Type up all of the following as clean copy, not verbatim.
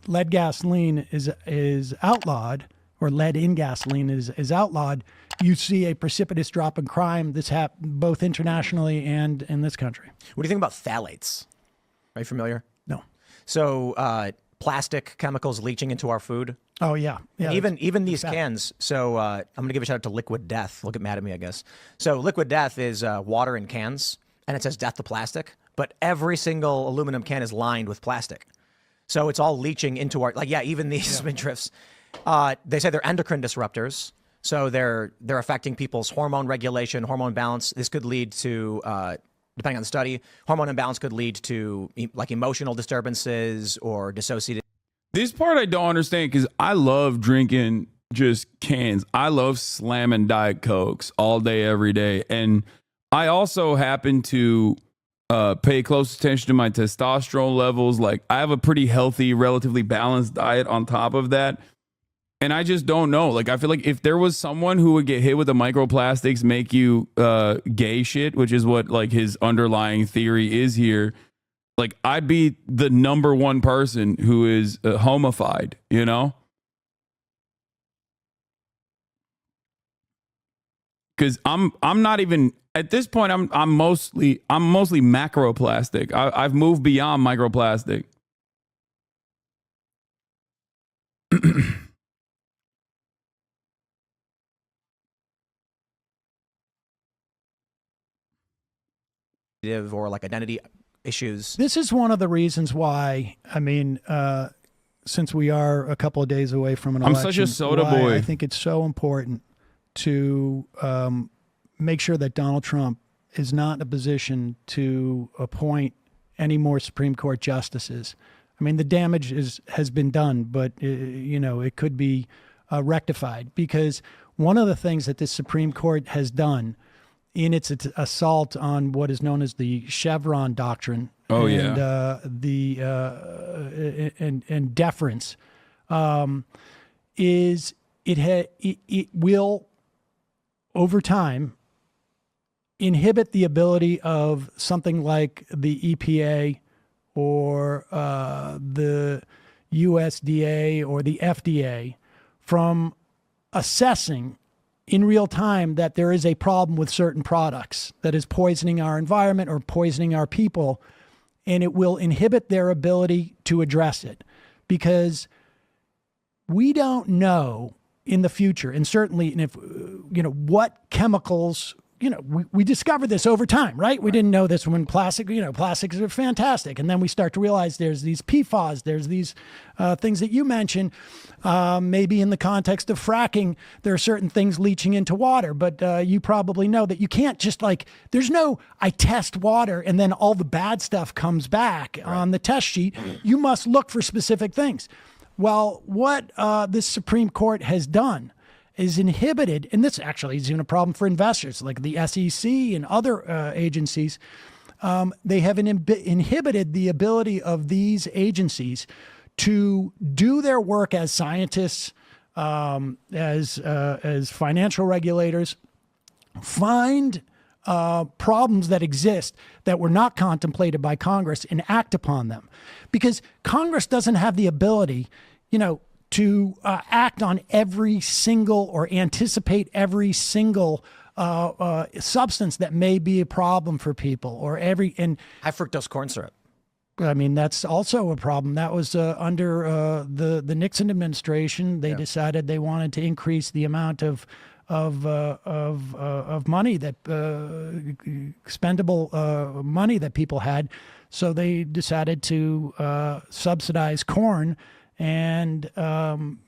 lead gasoline is outlawed, or lead in gasoline is outlawed, you see a precipitous drop in crime that's happened both internationally and in this country. What do you think about phthalates? Are you familiar? No. So plastic chemicals leaching into our food. Oh, yeah. Yeah. Even these cans. So I'm going to give a shout out to Liquid Death. They'll get mad at me, I guess. So Liquid Death is water in cans, and it says death to plastic. But every single aluminum can is lined with plastic. So it's all leaching into our, even these spindrifts. They say they're endocrine disruptors. So they're affecting people's hormone regulation, hormone balance. This could lead to, depending on the study, hormone imbalance could lead to like emotional disturbances or dissociative. This part I don't understand because I love drinking just cans. I love slamming Diet Cokes all day, every day. And I also happen to pay close attention to my testosterone levels. Like, I have a pretty healthy, relatively balanced diet on top of that. And I just don't know. Like, I feel like if there was someone who would get hit with the microplastics, make you gay shit, which is what like his underlying theory is here, like I'd be the number one person who is homified, you know? Because I'm not even at this point. I'm mostly macroplastic. I've moved beyond microplastic. Or like identity issues. This is one of the reasons why, I mean, since we are a couple of days away from an election, I'm such a soda boy. I think it's so important to make sure that Donald Trump is not in a position to appoint any more Supreme Court justices. I mean, the damage has been done, but it could be rectified, because one of the things that the Supreme Court has done in its assault on what is known as the Chevron doctrine, and deference, is it will over time inhibit the ability of something like the EPA or the USDA or the FDA from assessing in real time that there is a problem with certain products that is poisoning our environment or poisoning our people, and it will inhibit their ability to address it, because we don't know in the future, and certainly if what chemicals, we discovered this over time, right? We didn't know this when plastics are fantastic. And then we start to realize there's these PFAS, there's these things that you mentioned, maybe in the context of fracking, there are certain things leaching into water, but you probably know that you can't just there's no, I test water and then all the bad stuff comes back on the test sheet. You must look for specific things. Well, what this Supreme Court has done is inhibited, and this actually is even a problem for investors like the SEC and other agencies. They have inhibited the ability of these agencies to do their work as scientists, as financial regulators, find problems that exist that were not contemplated by Congress and act upon them, because Congress doesn't have the ability, to act on every single or anticipate every single substance that may be a problem for people, or high fructose corn syrup. I mean, that's also a problem. That was under the Nixon administration. They decided they wanted to increase the amount of money that expendable money that people had. So they decided to subsidize corn and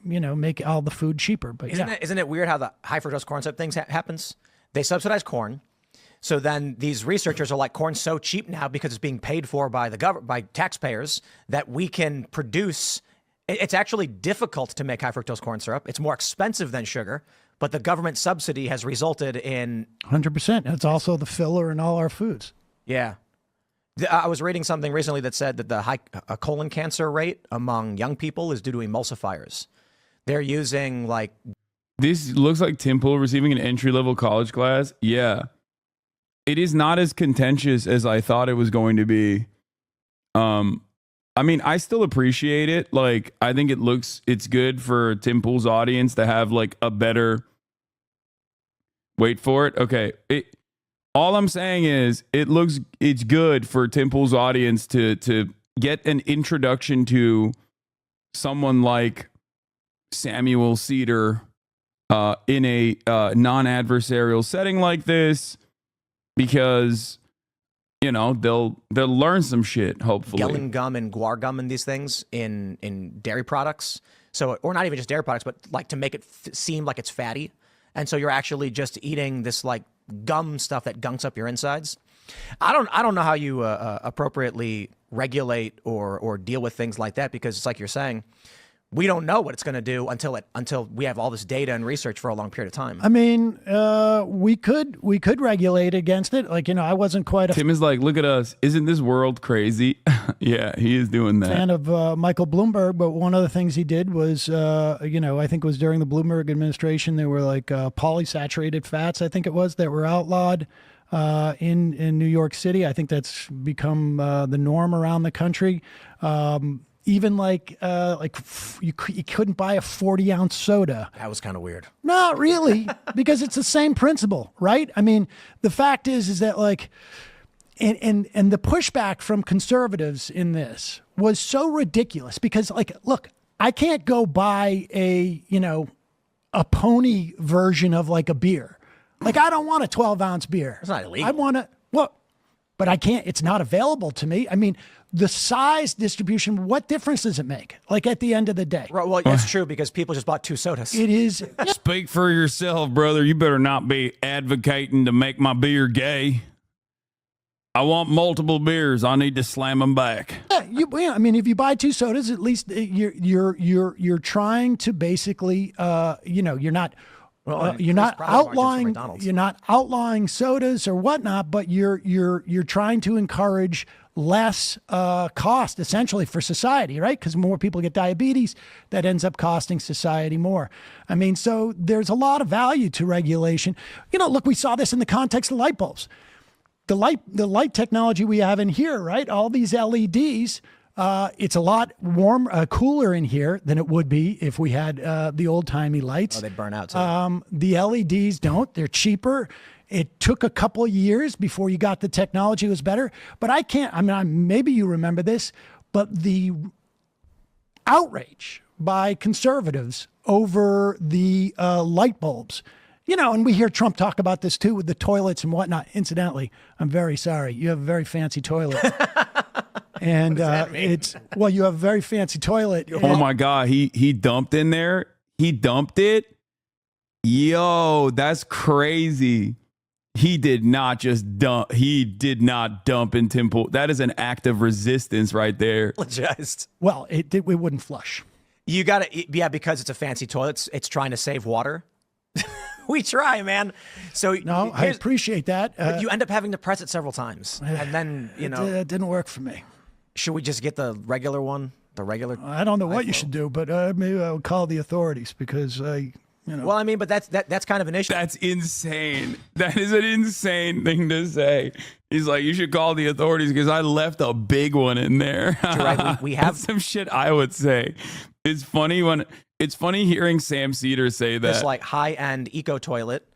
make all the food cheaper. But isn't it weird how the high fructose corn syrup things happens? They subsidize corn, so then these researchers are like, corn's so cheap now because it's being paid for by the government, by taxpayers, that we can produce. It's actually difficult to make high fructose corn syrup. It's more expensive than sugar, but the government subsidy has resulted in 100%. It's also the filler in all our foods. Yeah. I was reading something recently that said that the high colon cancer rate among young people is due to emulsifiers. They're using This looks like Tim Pool receiving an entry-level college class. Yeah. It is not as contentious as I thought it was going to be. I mean, I still appreciate it. Like, I think it's good for Tim Pool's audience to have like a better, wait for it. Okay. All I'm saying is it's good for Tim Pool's audience to get an introduction to someone like Samuel Seder in a non-adversarial setting like this, because they'll learn some shit, hopefully. Gellan gum and guar gum and these things in dairy products. So, or not even just dairy products, but like to make it seem like it's fatty. And so you're actually just eating this like gum stuff that gunks up your insides. I don't know how you appropriately regulate or deal with things like that, because it's like you're saying, we don't know what it's going to do until we have all this data and research for a long period of time. I mean, we could regulate against it. Like, I wasn't quite a Tim is like, look at us. Isn't this world crazy? Yeah, he is doing that. fan of Michael Bloomberg, but one of the things he did was, I think it was during the Bloomberg administration, there were like polysaturated fats, I think it was, that were outlawed in New York City. I think that's become the norm around the country. Even you couldn't buy a 40-ounce soda. That was kind of weird. Not really, because it's the same principle, right? I mean, the fact is that like, and the pushback from conservatives in this was so ridiculous, because like, look, I can't go buy a pony version of like a beer. Like, I don't want a 12-ounce beer. It's not illegal. I want to, but I can't, it's not available to me. I mean, the size distribution, what difference does it make? Like, at the end of the day. Right, well, that's true, because people just bought 2 sodas. It is. Speak for yourself, brother. You better not be advocating to make my beer gay. I want multiple beers. I need to slam them back. I mean, if you buy 2 sodas, at least you're trying to basically, you're not. You're not outlawing sodas or whatnot, but you're trying to encourage less cost, essentially, for society, right? Because more people get diabetes, that ends up costing society more. I mean, so there's a lot of value to regulation. Look, we saw this in the context of light bulbs. The light technology we have in here, right? All these LEDs. It's a lot cooler in here than it would be if we had the old-timey lights. Oh, they burn out too. The LEDs don't. They're cheaper. It took a couple of years before you got the technology was better. But maybe you remember this, but the outrage by conservatives over the light bulbs, and we hear Trump talk about this too with the toilets and whatnot. Incidentally, I'm very sorry. You have a very fancy toilet. And you have a very fancy toilet. Oh my God, he dumped in there. He dumped it. Yo, that's crazy. He did not just dump. He did not dump in Tim Pool. That is an act of resistance right there. Just. Well, it wouldn't flush. You got to, because it's a fancy toilet. It's trying to save water. We try, man. So no, I appreciate that. But you end up having to press it several times, and then it didn't work for me. Should we just get the regular one? The regular? I don't know what you should do, but maybe I'll call the authorities, because Well, I mean, but that's kind of an issue. That's insane. That is an insane thing to say. He's like, you should call the authorities because I left a big one in there. Right. We have some shit I would say. It's funny hearing Sam Seder say that. This like high-end eco toilet.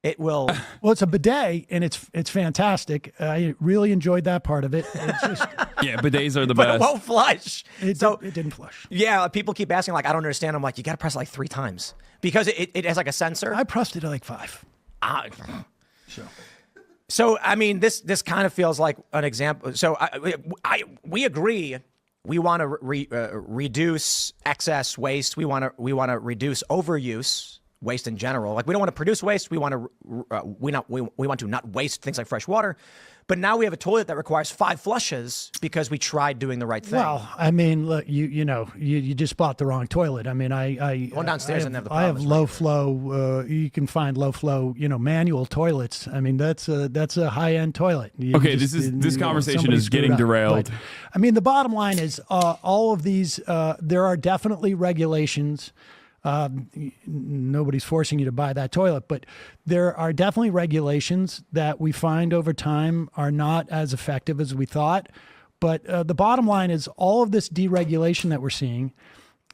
It will. Well, it's a bidet, and it's fantastic. I really enjoyed that part of it. It's just, yeah, bidets are the but best. It won't flush. It didn't flush. Yeah, people keep asking, like, I don't understand. I'm like, you got to press it like 3 times because it has like a sensor. I pressed it like 5. So I mean, this kind of feels like an example. So we agree. We want to reduce excess waste. We want to reduce overuse. Waste in general. Like, we don't want to produce waste. We want to not waste things like fresh water. But now we have a toilet that requires 5 flushes because we tried doing the right thing. Well, I mean, look, you just bought the wrong toilet. I mean, one downstairs and have the I have low flow. You can find low flow, manual toilets. I mean, that's a high end toilet. This conversation is getting derailed. But, I mean, the bottom line is all of these. There are definitely regulations. Nobody's forcing you to buy that toilet, but there are definitely regulations that we find over time are not as effective as we thought. But the bottom line is all of this deregulation that we're seeing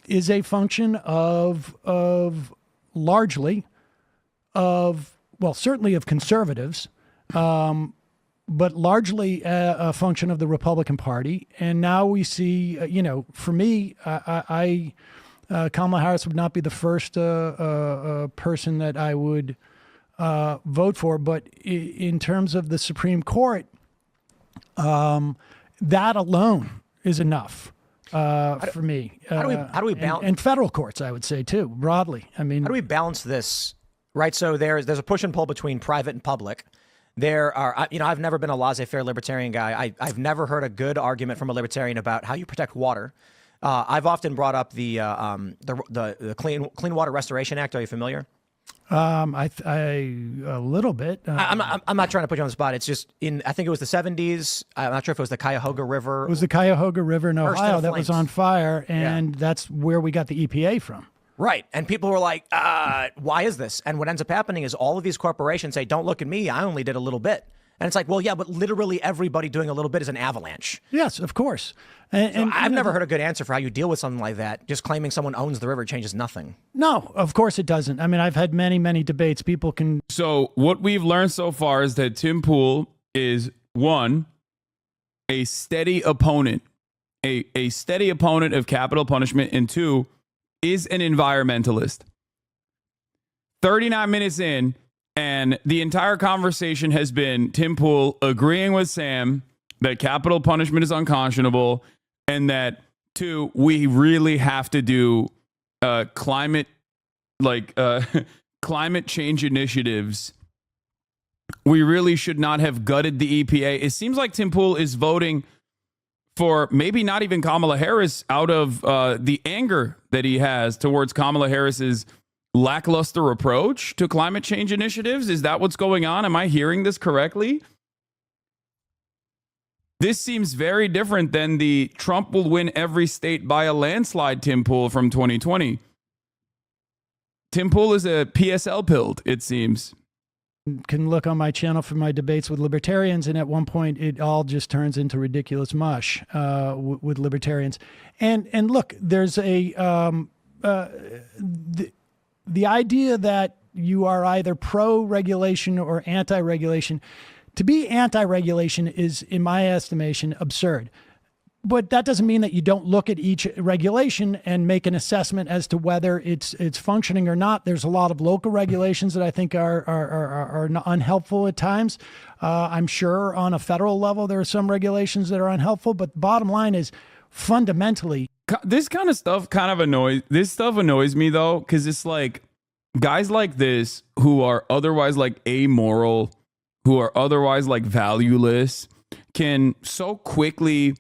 is a function of largely of, well, certainly of conservatives, but largely a function of the Republican Party. And now we see, for me, Kamala Harris would not be the first person that I would vote for. But in terms of the Supreme Court, that alone is enough for me. How do we balance and federal courts? I would say too, broadly. I mean, how do we balance this? Right. So there's a push and pull between private and public. There are, I've never been a laissez-faire libertarian guy. I've never heard a good argument from a libertarian about how you protect water. I've often brought up the Clean Water Restoration Act. Are you familiar? A little bit. I'm not trying to put you on the spot. It's just I think it was the 70s. I'm not sure if it was the Cuyahoga River. It was the Cuyahoga River in Ohio that was flames. on fire, and that's where we got the EPA from. Right. And people were like, why is this? And what ends up happening is all of these corporations say, don't look at me. I only did a little bit. And it's like, well, yeah, but literally everybody doing a little bit is an avalanche. Yes, of course. And I've never heard a good answer for how you deal with something like that. Just claiming someone owns the river changes nothing. No, of course it doesn't. I mean, I've had many, many debates. People can. So what we've learned so far is that Tim Pool is, one, a steady opponent, a steady opponent of capital punishment, and two, is an environmentalist. 39 minutes in, and the entire conversation has been Tim Pool agreeing with Sam that capital punishment is unconscionable, and that, two, we really have to do climate change initiatives. We really should not have gutted the EPA. It seems like Tim Pool is voting for maybe not even Kamala Harris out of the anger that he has towards Kamala Harris's lackluster approach to climate change initiatives. Is that what's going on? Am I hearing this correctly? This seems very different than the Trump will win every state by a landslide Tim Pool from 2020. Tim Pool is a PSL pilled, it seems. Can look on my channel for my debates with libertarians, and at one point it all just turns into ridiculous mush with libertarians. And look, there's the idea that you are either pro-regulation or anti-regulation. To be anti-regulation is, in my estimation, absurd. But that doesn't mean that you don't look at each regulation and make an assessment as to whether it's functioning or not. There's a lot of local regulations that I think are unhelpful at times. I'm sure on a federal level there are some regulations that are unhelpful. But the bottom line is, fundamentally, this kind of stuff annoys me though, because it's like guys like this who are otherwise like amoral, who are otherwise like valueless, can so quickly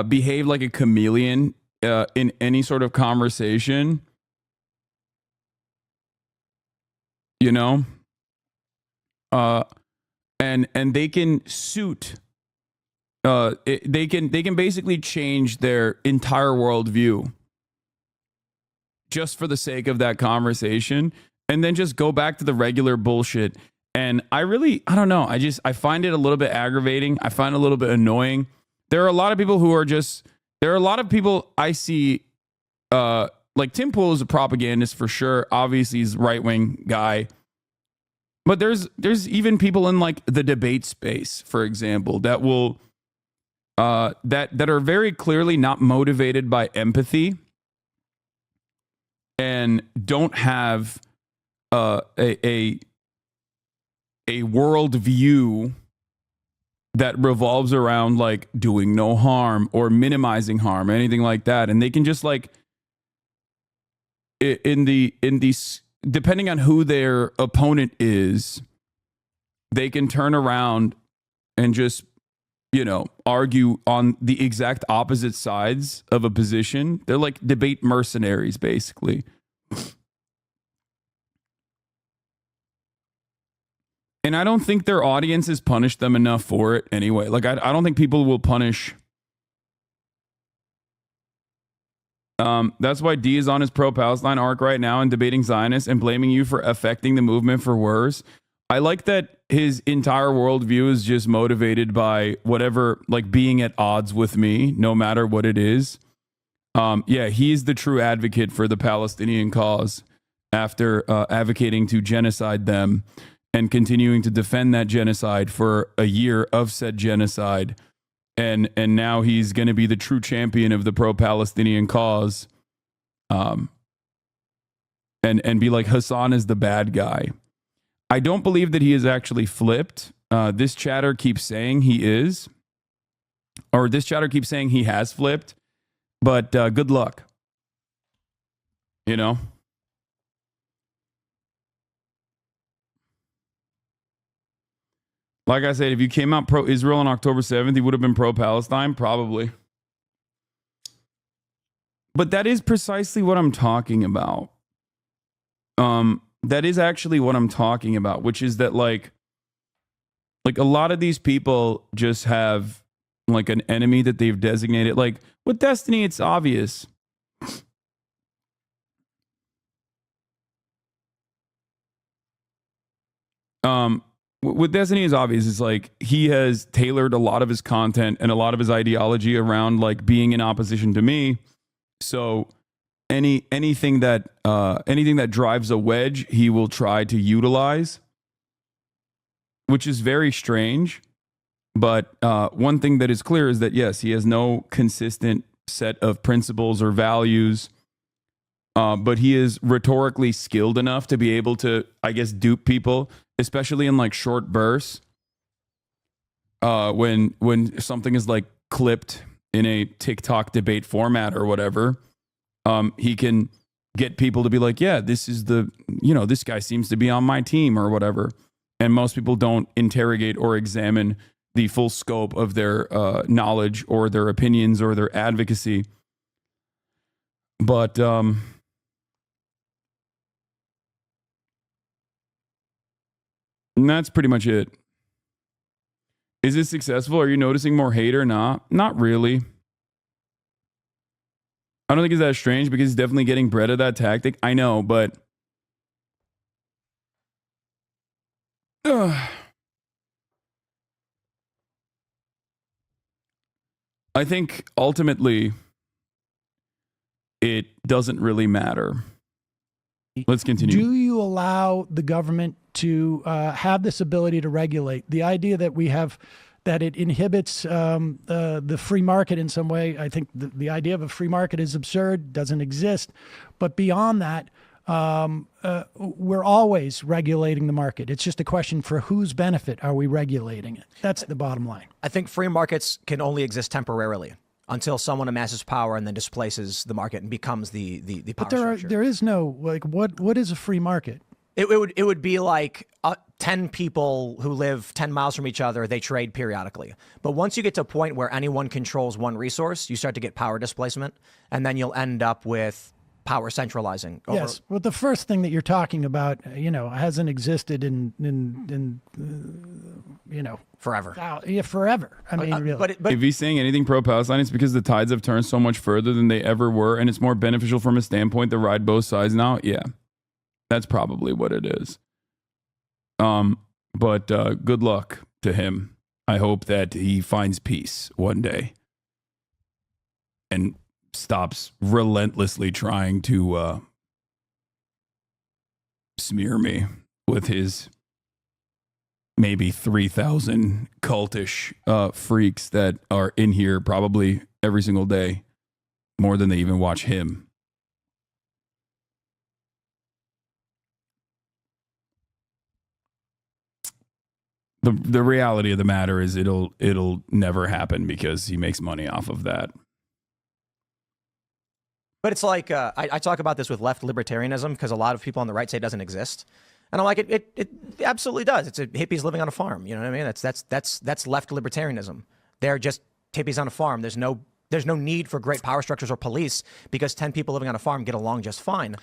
behave like a chameleon in any sort of conversation, you know, and they can suit, they can basically change their entire worldview just for the sake of that conversation, and then just go back to the regular bullshit. And I don't know. I find it a little bit aggravating. I find it a little bit annoying. There are a lot of people there are a lot of people I see, like Tim Pool is a propagandist for sure. Obviously he's a right-wing guy, but there's even people in like the debate space, for example, that will, that are very clearly not motivated by empathy and don't have, a world view that revolves around like doing no harm or minimizing harm or anything like that. And they can just like in these, depending on who their opponent is, they can turn around and just, argue on the exact opposite sides of a position. They're like debate mercenaries, basically. And I don't think their audience has punished them enough for it anyway. Like, I don't think people will punish. That's why D is on his pro-Palestine arc right now and debating Zionists and blaming you for affecting the movement for worse. I like that his entire worldview is just motivated by whatever, like being at odds with me, no matter what it is. Yeah, he's the true advocate for the Palestinian cause after advocating to genocide them and continuing to defend that genocide for a year of said genocide. And now he's going to be the true champion of the pro-Palestinian cause. And be like, Hasan is the bad guy. I don't believe that he is actually flipped. This chatter keeps saying he is, or this chatter keeps saying he has flipped, but good luck. You know? Like I said, if you came out pro-Israel on October 7th, he would have been pro-Palestine, probably. But that is precisely what I'm talking about. That is actually what I'm talking about, which is that like a lot of these people just have like an enemy that they've designated. Like with Destiny, it's obvious. With Destiny, it's obvious. It's like he has tailored a lot of his content and a lot of his ideology around like being in opposition to me. So anything that drives a wedge, he will try to utilize, which is very strange. But one thing that is clear is that yes, he has no consistent set of principles or values. But he is rhetorically skilled enough to be able to, I guess, dupe people, especially in like short bursts. When something is like clipped in a TikTok debate format or whatever, he can get people to be like, yeah, this guy seems to be on my team or whatever. And most people don't interrogate or examine the full scope of their knowledge or their opinions or their advocacy. But and that's pretty much it. Is it successful? Are you noticing more hate or not? Not really. I don't think it's that strange because he's definitely getting bred of that tactic. I know, but I think ultimately it doesn't really matter. Let's continue. Do you allow the government to have this ability to regulate? The idea that we have, that it inhibits the free market in some way, I think the idea of a free market is absurd, doesn't exist. But beyond that, we're always regulating the market. It's just a question for whose benefit are we regulating it? That's the bottom line. I think free markets can only exist temporarily until someone amasses power and then displaces the market and becomes the power structure. There is no, like, what is a free market? It would be like 10 people who live 10 miles from each other, they trade periodically. But once you get to a point where anyone controls one resource, you start to get power displacement, and then you'll end up with power centralizing. Yes, well, the first thing that you're talking about, hasn't existed in forever. Yeah, forever. I mean, really. But if he's saying anything pro-Palestine, it's because the tides have turned so much further than they ever were, and it's more beneficial from a standpoint to ride both sides now. Yeah, that's probably what it is. But good luck to him. I hope that he finds peace one day and stops relentlessly trying to smear me with his maybe 3,000 cultish freaks that are in here probably every single day, more than they even watch him. The reality of the matter is it'll never happen because he makes money off of that. But it's like, I talk about this with left libertarianism because a lot of people on the right say it doesn't exist. And I'm like, it absolutely does. It's hippies living on a farm. You know what I mean? That's left libertarianism. They're just hippies on a farm. There's no need for great power structures or police because 10 people living on a farm get along just fine.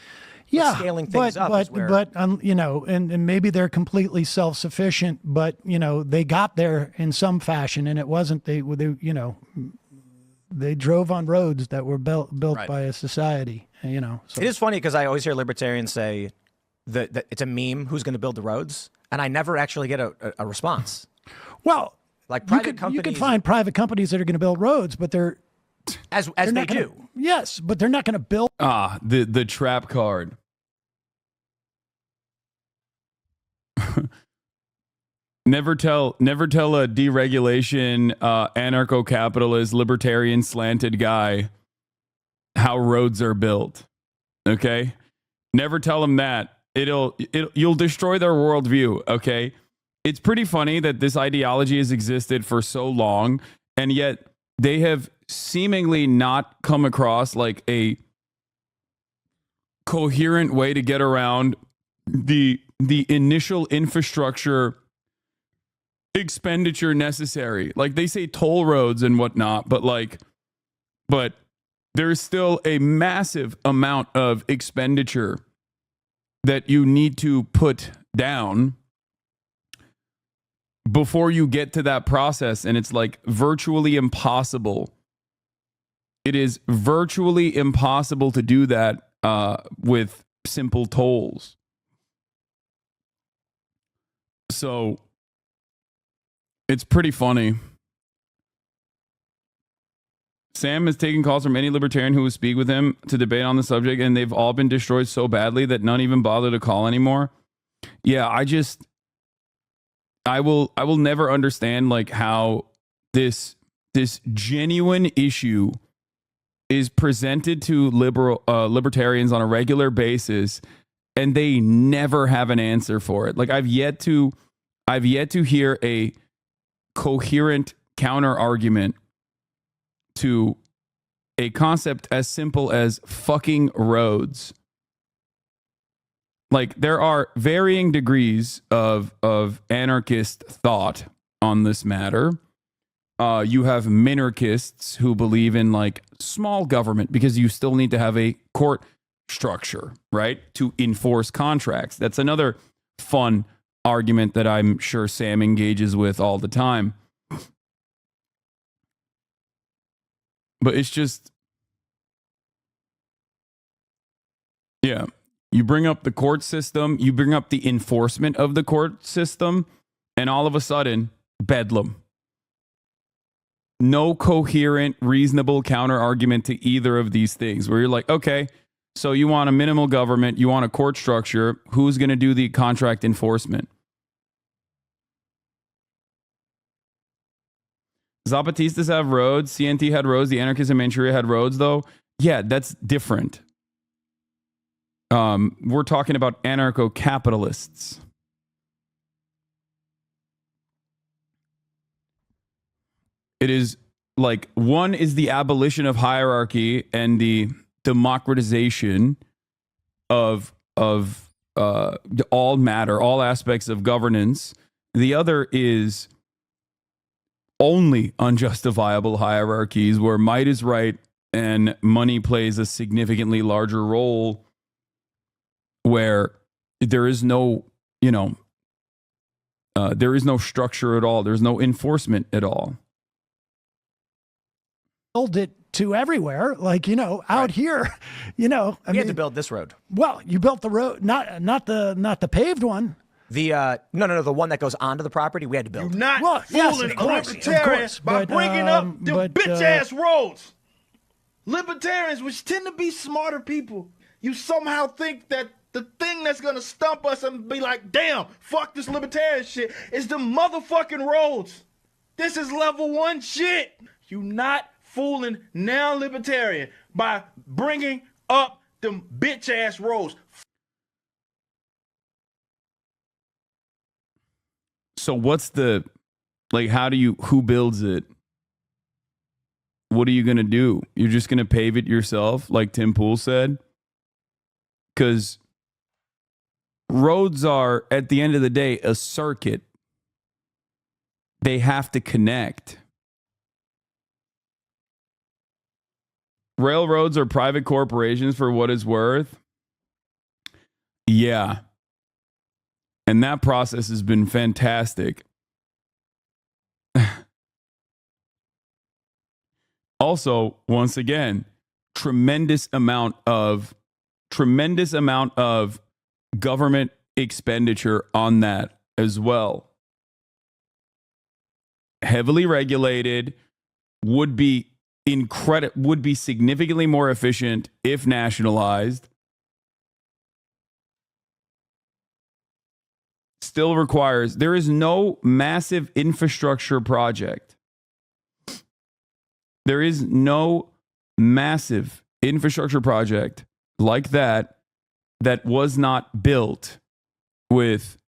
Yeah, but scaling things up is where... but and maybe they're completely self-sufficient, but they got there in some fashion, and it wasn't they drove on roads that were built right by a society. So. It is funny because I always hear libertarians say that it's a meme who's going to build the roads. and I never actually get a response. Well, Like private you companies, could find private companies that are going to build roads, but they're as they're they not gonna, do. Yes, but they're not going to build. The trap card. Never tell a deregulation, anarcho-capitalist, libertarian slanted guy how roads are built. Okay? Never tell them that. You'll destroy their worldview. Okay? It's pretty funny that this ideology has existed for so long, and yet they have seemingly not come across like a coherent way to get around the initial infrastructure expenditure necessary. Like they say toll roads and whatnot, but there's still a massive amount of expenditure that you need to put down before you get to that process. And it's like virtually impossible. It is virtually impossible to do that with simple tolls. So it's pretty funny. Sam is taking calls from any libertarian who will speak with him to debate on the subject, and they've all been destroyed so badly that none even bother to call anymore. Yeah, I will never understand like how this genuine issue is presented to libertarians on a regular basis, and they never have an answer for it. Like I've yet to hear a coherent counter argument to a concept as simple as fucking roads. Like there are varying degrees of anarchist thought on this matter. You have minarchists who believe in like small government because you still need to have a court structure, right, to enforce contracts. That's another fun argument that I'm sure Sam engages with all the time. But it's just, yeah, you bring up the court system, you bring up the enforcement of the court system, and all of a sudden, bedlam. No coherent, reasonable counter argument to either of these things where you're like, okay, so you want a minimal government, you want a court structure, who's going to do the contract enforcement? Zapatistas have roads, CNT had roads, the anarchists in Manchuria had roads, though. Yeah, that's different. We're talking about anarcho-capitalists. It is like one is the abolition of hierarchy and the democratization of all matter, all aspects of governance. The other is only unjustifiable hierarchies where might is right and money plays a significantly larger role, where there is no, there is no structure at all. There's no enforcement at all. Build it to everywhere, like out Right. here, we had to build this road. Well, you built the road, not the paved one. The no, the one that goes onto the property, we had to build. You're not Well, yes, fooling of course, libertarians by but, bringing up them but, bitch-ass roads. Libertarians, which tend to be smarter people, you somehow think that the thing that's going to stump us and be like, damn, fuck this libertarian shit, is the motherfucking roads. This is level one shit. You not fooling now libertarian by bringing up them bitch-ass roads. So what's the, like, who builds it? What are you going to do? You're just going to pave it yourself, like Tim Pool said? Because roads are, at the end of the day, a circuit. They have to connect. Railroads are private corporations for what it's worth. Yeah. And that process has been fantastic. Also, once again, tremendous amount of government expenditure on that as well. Heavily regulated, would be significantly more efficient if nationalized. Still requires, there is no massive infrastructure project. There is no massive infrastructure project like that was not built with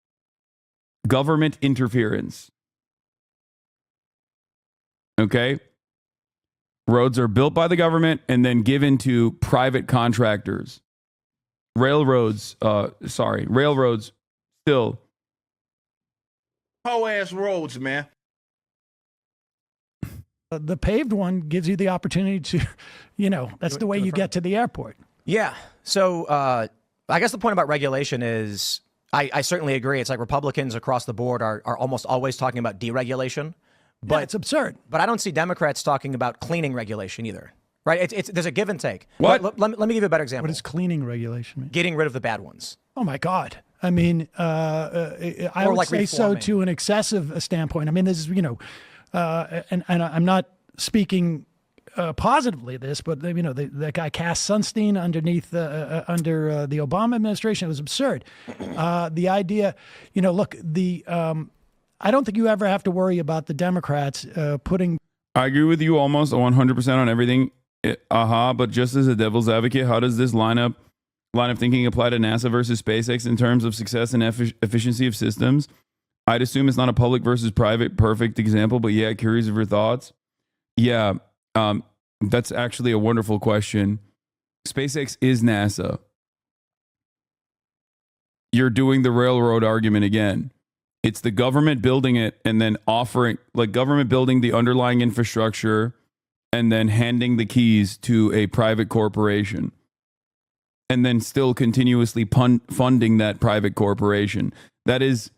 government interference. Okay? Roads are built by the government and then given to private contractors. Railroads still. Whole ass roads, man. The paved one gives you the opportunity to, that's the way you get to the airport. Yeah. So I guess the point about regulation is I certainly agree. It's like Republicans across the board are almost always talking about deregulation. But yeah, it's absurd. But I don't see Democrats talking about cleaning regulation either. Right? There's a give and take. What? Let me give you a better example. What does cleaning regulation mean? Getting rid of the bad ones. Oh, my God. I mean, I would like say so reforming. to an excessive standpoint. I mean, this is, and I'm not speaking positively of this, but, the guy Cass Sunstein underneath under the Obama administration, it was absurd. The idea, look, I don't think you ever have to worry about the Democrats putting. I agree with you almost 100% on everything. But just as a devil's advocate, how does this line of thinking apply to NASA versus SpaceX in terms of success and efficiency of systems? I'd assume it's not a public versus private perfect example, but yeah, curious of your thoughts. Yeah, that's actually a wonderful question. SpaceX is NASA. You're doing the railroad argument again. It's the government building it and then offering, like government building the underlying infrastructure and then handing the keys to a private corporation and then still continuously funding that private corporation. That is,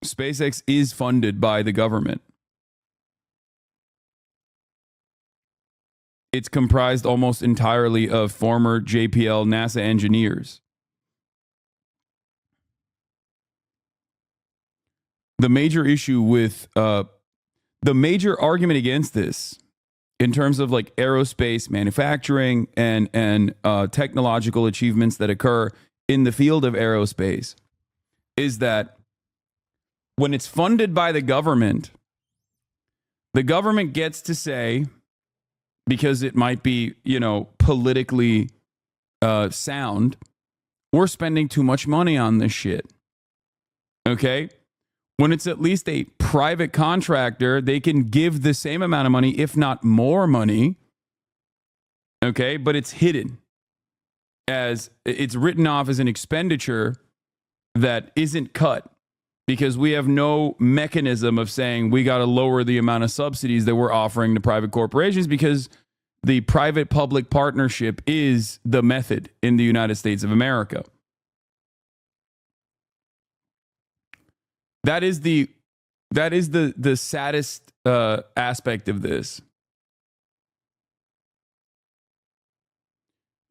SpaceX is funded by the government. It's comprised almost entirely of former JPL NASA engineers. The major issue with the major argument against this in terms of like aerospace manufacturing and technological achievements that occur in the field of aerospace is that when it's funded by the government gets to say, because it might be, politically sound, we're spending too much money on this shit. Okay? When it's at least a private contractor, they can give the same amount of money, if not more money. Okay? But it's hidden as it's written off as an expenditure that isn't cut because we have no mechanism of saying we got to lower the amount of subsidies that we're offering to private corporations because the private-public partnership is the method in the United States of America. That is the saddest aspect of this.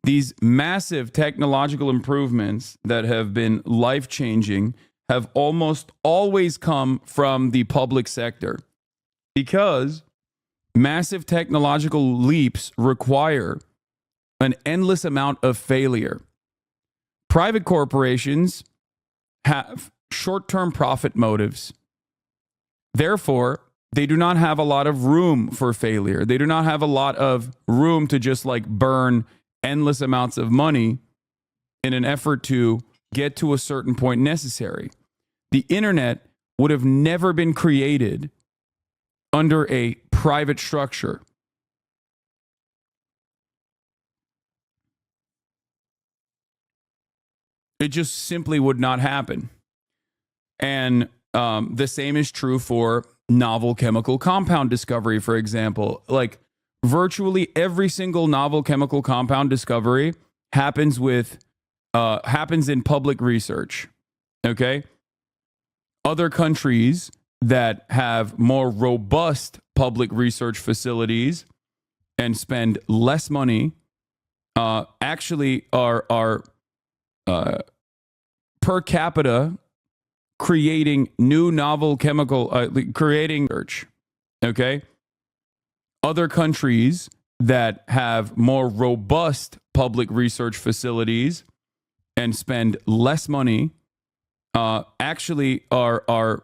These massive technological improvements that have been life-changing have almost always come from the public sector because massive technological leaps require an endless amount of failure. Private corporations have short-term profit motives. Therefore, they do not have a lot of room for failure. They do not have a lot of room to just like burn endless amounts of money in an effort to get to a certain point necessary. The internet would have never been created under a private structure. It just simply would not happen. And the same is true for novel chemical compound discovery, for example. Like virtually every single novel chemical compound discovery happens in public research. Okay? Other countries that have more robust public research facilities and spend less money actually are per capita creating new novel chemical, creating research. Okay. Other countries that have more robust public research facilities and spend less money actually are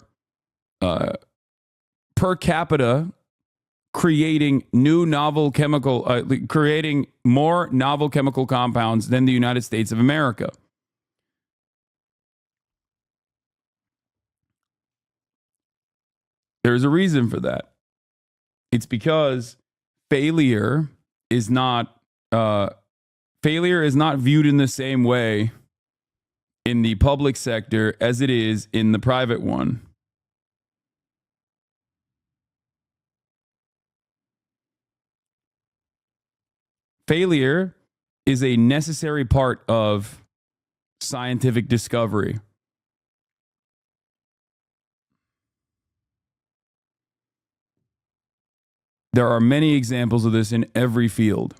per capita creating new novel chemical, creating more novel chemical compounds than the United States of America. There's a reason for that. It's because failure is not viewed in the same way in the public sector as it is in the private one. Failure is a necessary part of scientific discovery. There are many examples of this in every field.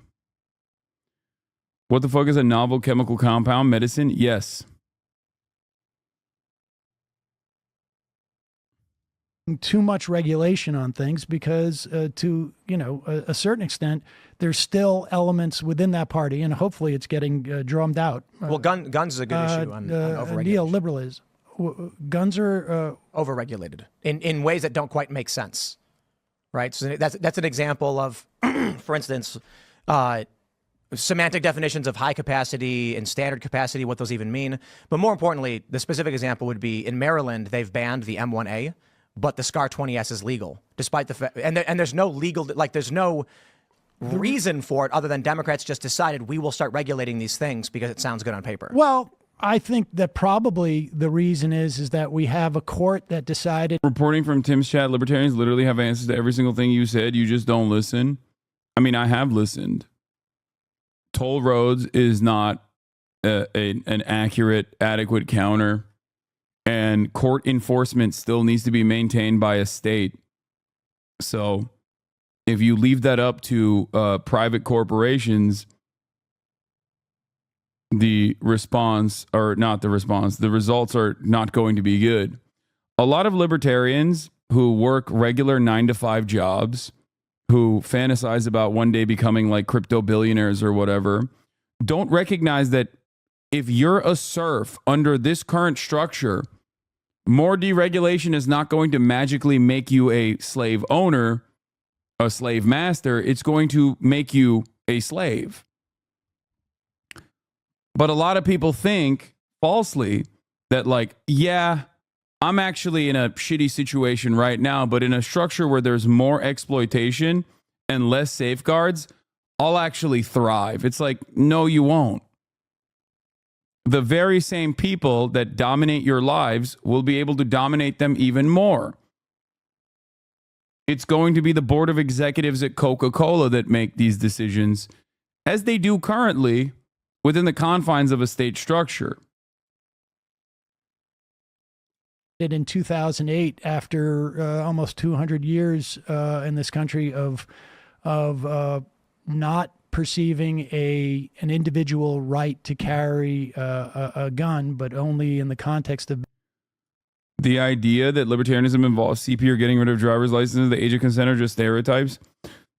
What the fuck is a novel chemical compound? Medicine? Yes. Too much regulation on things because to a certain extent there's still elements within that party, and hopefully it's getting drummed out. Well, guns is a good issue on overregulation. Neoliberalism. Guns are overregulated in ways that don't quite make sense, right? So that's an example of, for instance, semantic definitions of high capacity and standard capacity, what those even mean. But more importantly, the specific example would be in Maryland, they've banned the M1A, but the SCAR 20S is legal, despite the fact, and there's no legal, there's no reason for it other than Democrats just decided we will start regulating these things because it sounds good on paper. Well, I think that probably the reason is that we have a court that decided. Reporting from Tim's chat, libertarians literally have answers to every single thing you said. You just don't listen. I mean, I have listened. Toll roads is not an accurate, adequate counter. And court enforcement still needs to be maintained by a state. So if you leave that up to private corporations, the results are not going to be good. A lot of libertarians who work regular 9-to-5 jobs, who fantasize about one day becoming like crypto billionaires or whatever, don't recognize that if you're a serf under this current structure, more deregulation is not going to magically make you a slave owner, a slave master. It's going to make you a slave. But a lot of people think falsely that I'm actually in a shitty situation right now, but in a structure where there's more exploitation and less safeguards, I'll actually thrive. It's like, no, you won't. The very same people that dominate your lives will be able to dominate them even more. It's going to be the board of executives at Coca-Cola that make these decisions, as they do currently within the confines of a state structure. In 2008, after almost 200 years in this country of not perceiving an individual right to carry a gun, but only in the context of the idea that libertarianism involves CP or getting rid of driver's licenses, the age of consent, are just stereotypes.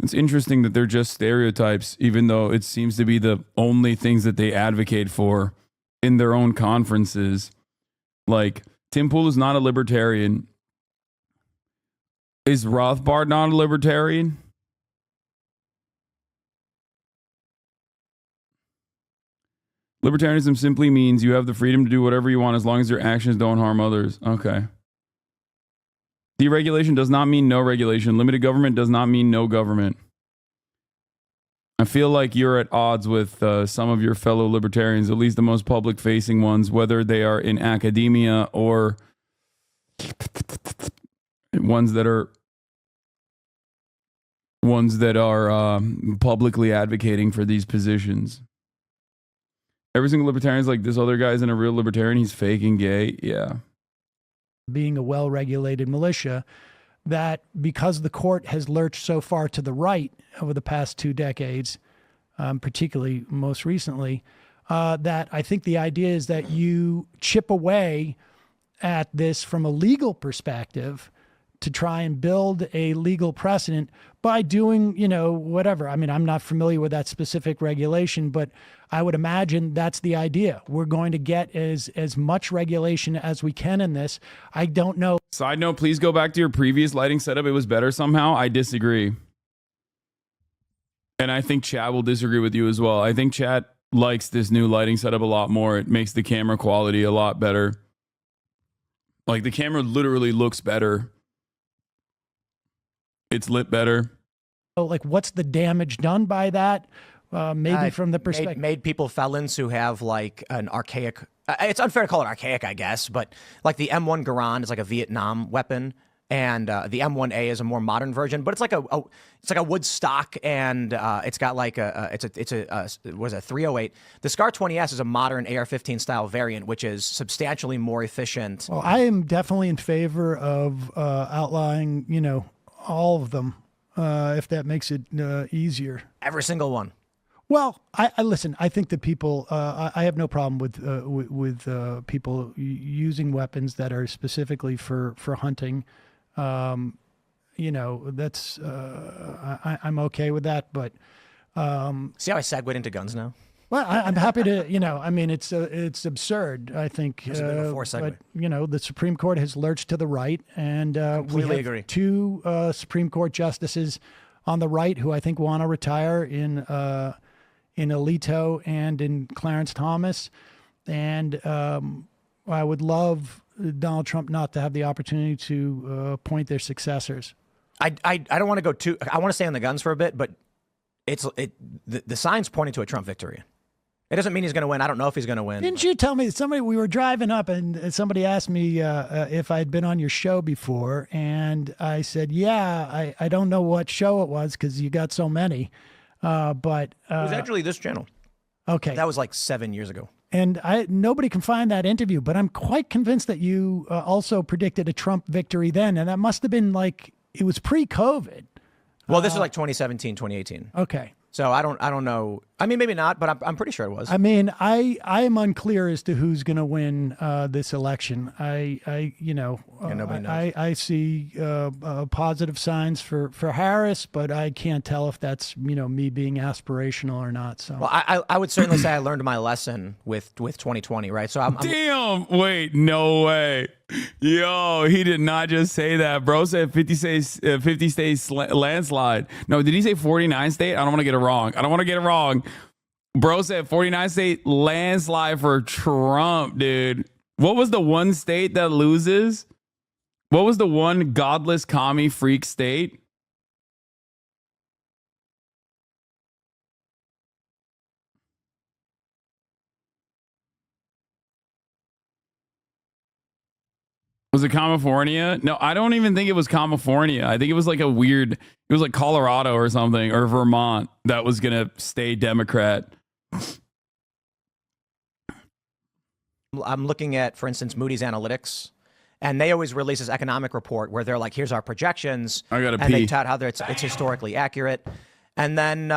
It's interesting that they're just stereotypes, even though it seems to be the only things that they advocate for in their own conferences. Like, Tim Pool is not a libertarian. Is Rothbard not a libertarian? Libertarianism simply means you have the freedom to do whatever you want as long as your actions don't harm others. Okay. Deregulation does not mean no regulation. Limited government does not mean no government. I feel like you're at odds with some of your fellow libertarians, at least the most public-facing ones, whether they are in academia or ones that are publicly advocating for these positions. Every single libertarian is like, this other guy isn't a real libertarian. He's fake and gay. Yeah. being a well-regulated militia, that because the court has lurched so far to the right over the past 2 decades, particularly most recently, that I think the idea is that you chip away at this from a legal perspective to try and build a legal precedent by doing, whatever. I mean, I'm not familiar with that specific regulation, but I would imagine that's the idea. We're going to get as much regulation as we can in this. I don't know. Side note, please go back to your previous lighting setup. It was better somehow. I disagree. And I think Chad will disagree with you as well. I think Chad likes this new lighting setup a lot more. It makes the camera quality a lot better. Like, the camera literally looks better. It's lit better. Like, what's the damage done by that? Maybe from the perspective. Made people felons who have like an archaic, it's unfair to call it archaic, I guess, but like the M1 Garand is like a Vietnam weapon. And the M1A is a more modern version, but it's like a wood stock, and it's got like it's a 308. The Scar 20S is a modern AR-15 style variant, which is substantially more efficient. Well, I am definitely in favor of outlawing, all of them, if that makes it easier. Every single one. Well, I listen. I think that people. I have no problem with people using weapons that are specifically for hunting. That's I'm okay with that. But see how I segued into guns now? Well, I'm happy to. I mean, it's absurd. I think. It was a bit of a forced segue. But the Supreme Court has lurched to the right, and completely agree. Two Supreme Court justices on the right who I think want to retire in Alito and in Clarence Thomas, and I would love Donald Trump not to have the opportunity to appoint their successors. I don't want to go too. I want to stay on the guns for a bit, but the sign's pointing to a Trump victory. It doesn't mean he's going to win. I don't know if he's going to win. Didn't you tell me we were driving up and somebody asked me if I'd been on your show before, and I said, yeah. I don't know what show it was because you got so many, but it was actually this channel. Okay, that was like 7 years ago. And nobody can find that interview, but I'm quite convinced that you also predicted a Trump victory then, and that must have been like it was pre-COVID. Well, this was like 2017, 2018. Okay. So I don't know. I mean, maybe not, but I'm pretty sure it was. I mean, I am unclear as to who's going to win this election. Nobody knows. I see positive signs for Harris, but I can't tell if that's me being aspirational or not. So well, I would certainly say I learned my lesson with 2020, right? So damn. Wait, no way. Yo, he did not just say that. Bro said 50 states landslide. No, did he say 49 state? I don't want to get it wrong. Bro said 49 state landslide for Trump, dude. What was the one state that loses? What was the one godless commie freak state? Was it California? No, I don't even think it was California. I think it was like it was like Colorado or something, or Vermont that was going to stay Democrat. I'm looking at, for instance, Moody's Analytics, and they always release this economic report where they're like, here's our projections. They tout how it's historically accurate. And then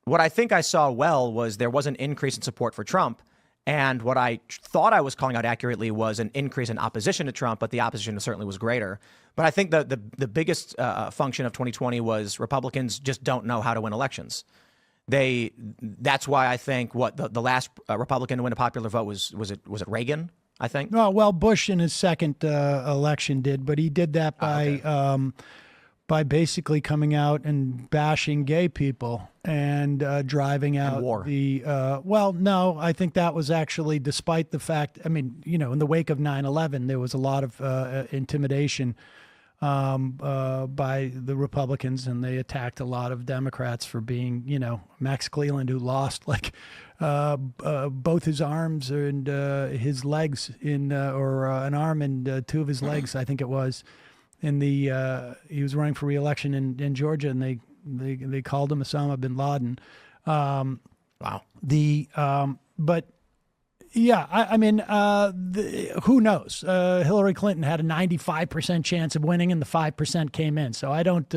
what I think I saw was there was an increase in support for Trump. And what I thought I was calling out accurately was an increase in opposition to Trump, but the opposition certainly was greater. But I think the biggest function of 2020 was Republicans just don't know how to win elections. That's why I think the last Republican to win a popular vote was it Reagan, I think? Well, Bush in his second election did, but he did that by basically coming out and bashing gay people and driving out war. No, I think that was actually despite the fact, I mean, in the wake of 9/11, there was a lot of intimidation by the Republicans, and they attacked a lot of Democrats for being, Max Cleland, who lost like both his arms and his legs or an arm and two of his legs, I think it was. He was running for re-election in Georgia, and they called him Osama bin Laden. Wow. But yeah, I mean, who knows? Hillary Clinton had a 95% chance of winning, and the 5% came in. So I don't.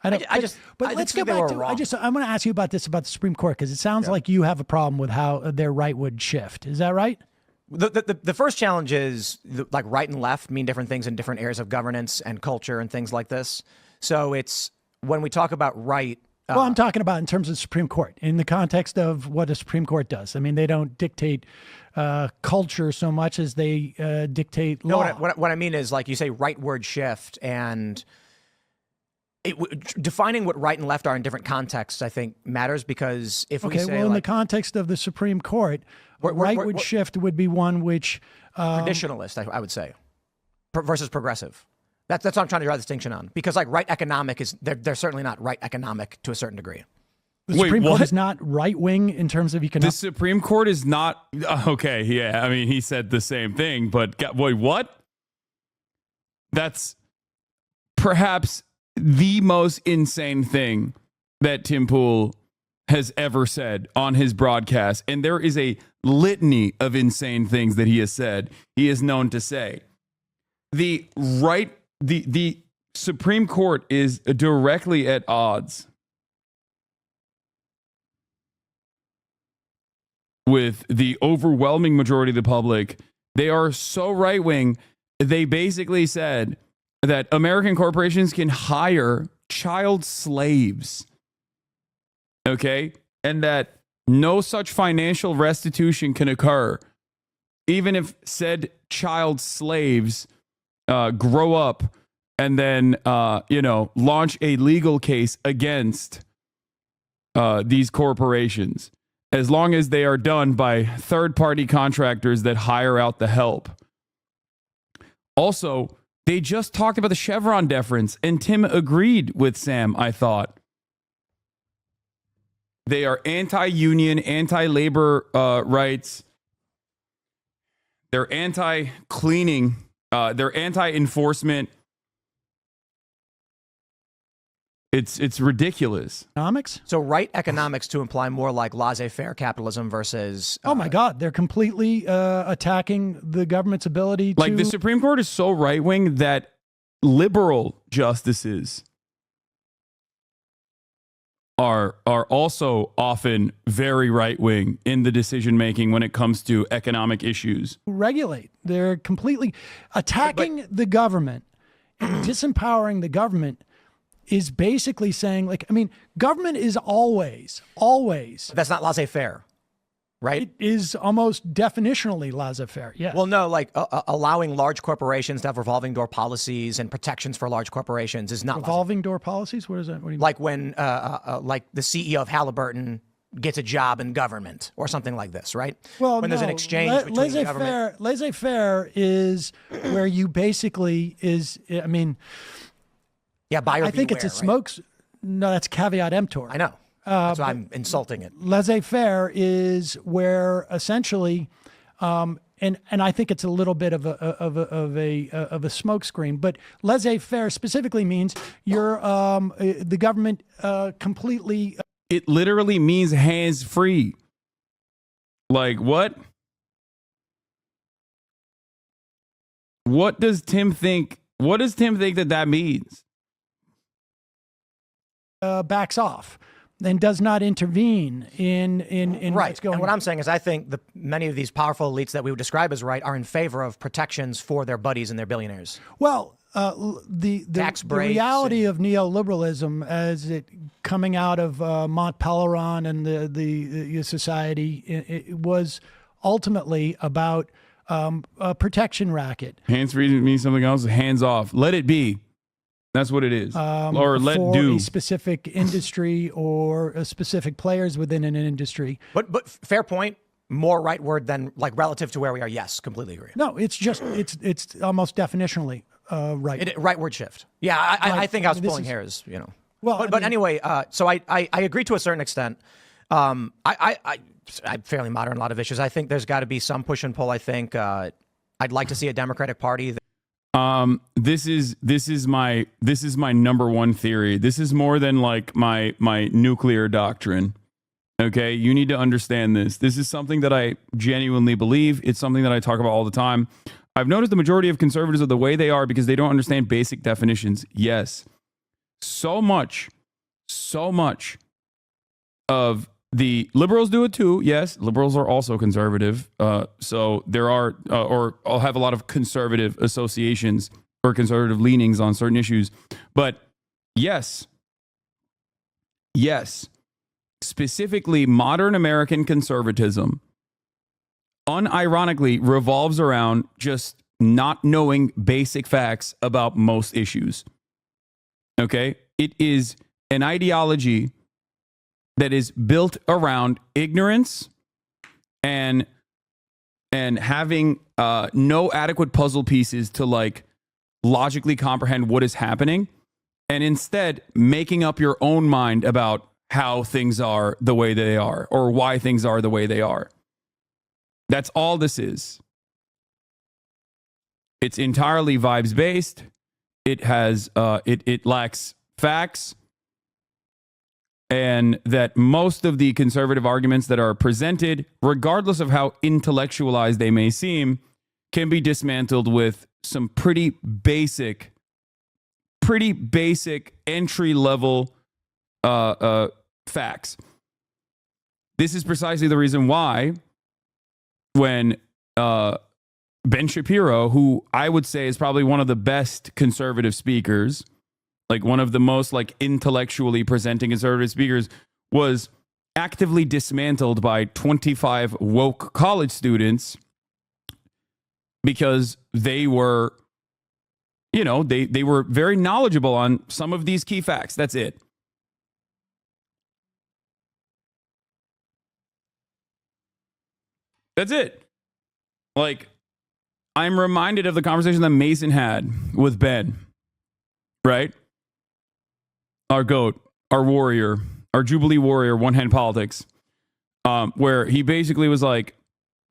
Let's get back to. I'm going to ask you about the Supreme Court, because it sounds like you have a problem with how their rightward shift. Is that right? The first challenge is like right and left mean different things in different areas of governance and culture and things like this. So it's when we talk about right. Well, I'm talking about in terms of the Supreme Court, in the context of what a Supreme Court does. I mean, they don't dictate culture so much as they dictate law. No, what I mean is, like you say, rightward shift, and defining what right and left are in different contexts, I think, matters, because if we say, in the context of the Supreme Court, rightward shift would be one which traditionalist, I would say, versus progressive. That's what I'm trying to draw the distinction on, because like right economic is they're certainly not right economic to a certain degree. The Supreme Court is not right wing in terms of economic. The Supreme Court is not okay. Yeah, I mean, he said the same thing, but wait, what? That's perhaps the most insane thing that Tim Pool has ever said on his broadcast, and there is a litany of insane things that he has said. He is known to say the Supreme Court is directly at odds with the overwhelming majority of the public. They are so right wing. They basically said that American corporations can hire child slaves. Okay? And that no such financial restitution can occur, even if said child slaves grow up and then, launch a legal case against these corporations, as long as they are done by third-party contractors that hire out the help. Also, they just talked about the Chevron deference, and Tim agreed with Sam, I thought. They are anti-union, anti-labor rights. They're anti-cleaning. They're anti-enforcement. It's ridiculous. Economics? So right economics to imply more like laissez-faire capitalism versus... oh my God, they're completely attacking the government's ability to... Like, the Supreme Court is so right-wing that liberal justices are also often very right-wing in the decision-making when it comes to economic issues. regulate. They're completely attacking the government and disempowering the government is basically saying, like, I mean, government is always. That's not laissez-faire, right? It is almost definitionally laissez-faire, yeah. Well, no, like allowing large corporations to have revolving door policies and protections for large corporations is not revolving door policies? What is that? What do you mean? like when like the CEO of Halliburton gets a job in government or something like this, right? Well, when there's an exchange between the government. Laissez-faire is where you basically I mean... yeah, buyer I think beware, it's a smokes. No, that's caveat emptor. I know. That's why I'm insulting it. Laissez-faire is where essentially, and I think it's a little bit of a smokescreen, but laissez-faire specifically means you're the government completely. It literally means hands free. Like, what? What does Tim think? What does Tim think that means? Backs off and does not intervene in right. what's going on. And what I'm saying is I think many of these powerful elites that we would describe as right are in favor of protections for their buddies and their billionaires. Well, the reality of neoliberalism as it coming out of Mont Pelerin and the society, it was ultimately about a protection racket. Hands free means something else. Hands off. Let it be. That's what it is. Or let for do. a specific industry or specific players within an industry. But fair point. More rightward than like relative to where we are. Yes, completely agree. No, it's just it's almost definitionally right. Rightward shift. Yeah, I think I was pulling hairs. You know. Well, but anyway, so I agree to a certain extent. I'm fairly modern on a lot of issues. I think there's got to be some push and pull. I think I'd like to see a Democratic Party. This is my number one theory. This is more than like my nuclear doctrine. Okay, you need to understand this. This is something that I genuinely believe. It's something that I talk about all the time. I've noticed the majority of conservatives are the way they are because they don't understand basic definitions. Yes, so much of the liberals do it too. Yes, liberals are also conservative. So there are, or I'll have a lot of conservative associations or conservative leanings on certain issues. But yes, specifically modern American conservatism unironically revolves around just not knowing basic facts about most issues. Okay? It is an ideology that is built around ignorance and having no adequate puzzle pieces to like logically comprehend what is happening, and instead making up your own mind about how things are the way they are or why things are the way they are. That's all this is. It's entirely vibes based. It has it lacks facts, and that most of the conservative arguments that are presented, regardless of how intellectualized they may seem, can be dismantled with some pretty basic entry level facts. This is precisely the reason why when Ben Shapiro, who I would say is probably one of the best conservative speakers, like one of the most like intellectually presenting conservative speakers, was actively dismantled by 25 woke college students because they were, you know, they were very knowledgeable on some of these key facts. That's it. That's it. Like, I'm reminded of the conversation that Mason had with Ben, right? Our GOAT, our warrior, our Jubilee warrior, one hand politics, where he basically was like,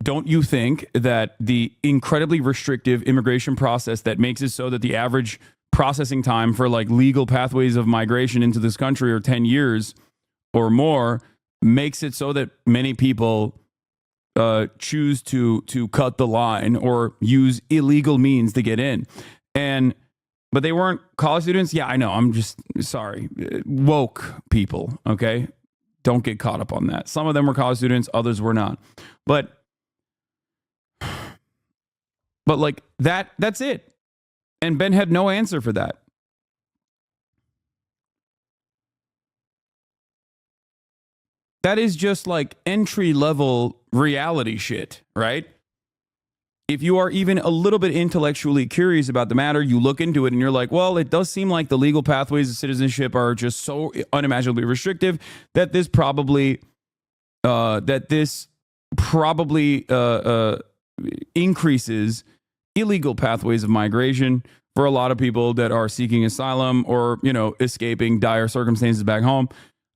don't you think that the incredibly restrictive immigration process that makes it so that the average processing time for like legal pathways of migration into this country are 10 years or more makes it so that many people choose to cut the line or use illegal means to get in? But they weren't college students. Yeah, I know. I'm just sorry. Woke people. Okay. Don't get caught up on that. Some of them were college students. Others were not. But like that's it. And Ben had no answer for that. That is just like entry level reality shit, right? If you are even a little bit intellectually curious about the matter, you look into it and you're like, well, it does seem like the legal pathways of citizenship are just so unimaginably restrictive that this probably increases illegal pathways of migration for a lot of people that are seeking asylum or, you know, escaping dire circumstances back home.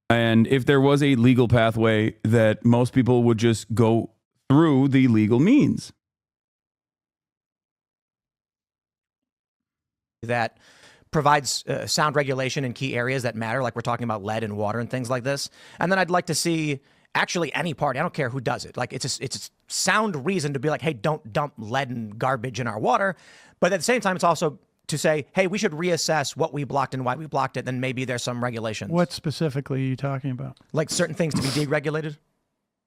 And if there was a legal pathway, that most people would just go through the legal means. That provides sound regulation in key areas that matter, like we're talking about lead and water and things like this. And then I'd like to see actually any party, I don't care who does it, like it's a sound reason to be like, hey, don't dump lead and garbage in our water. But at the same time, it's also to say, hey, we should reassess what we blocked and why we blocked it. Then maybe there's some regulations. What specifically are you talking about? Like certain things to be deregulated.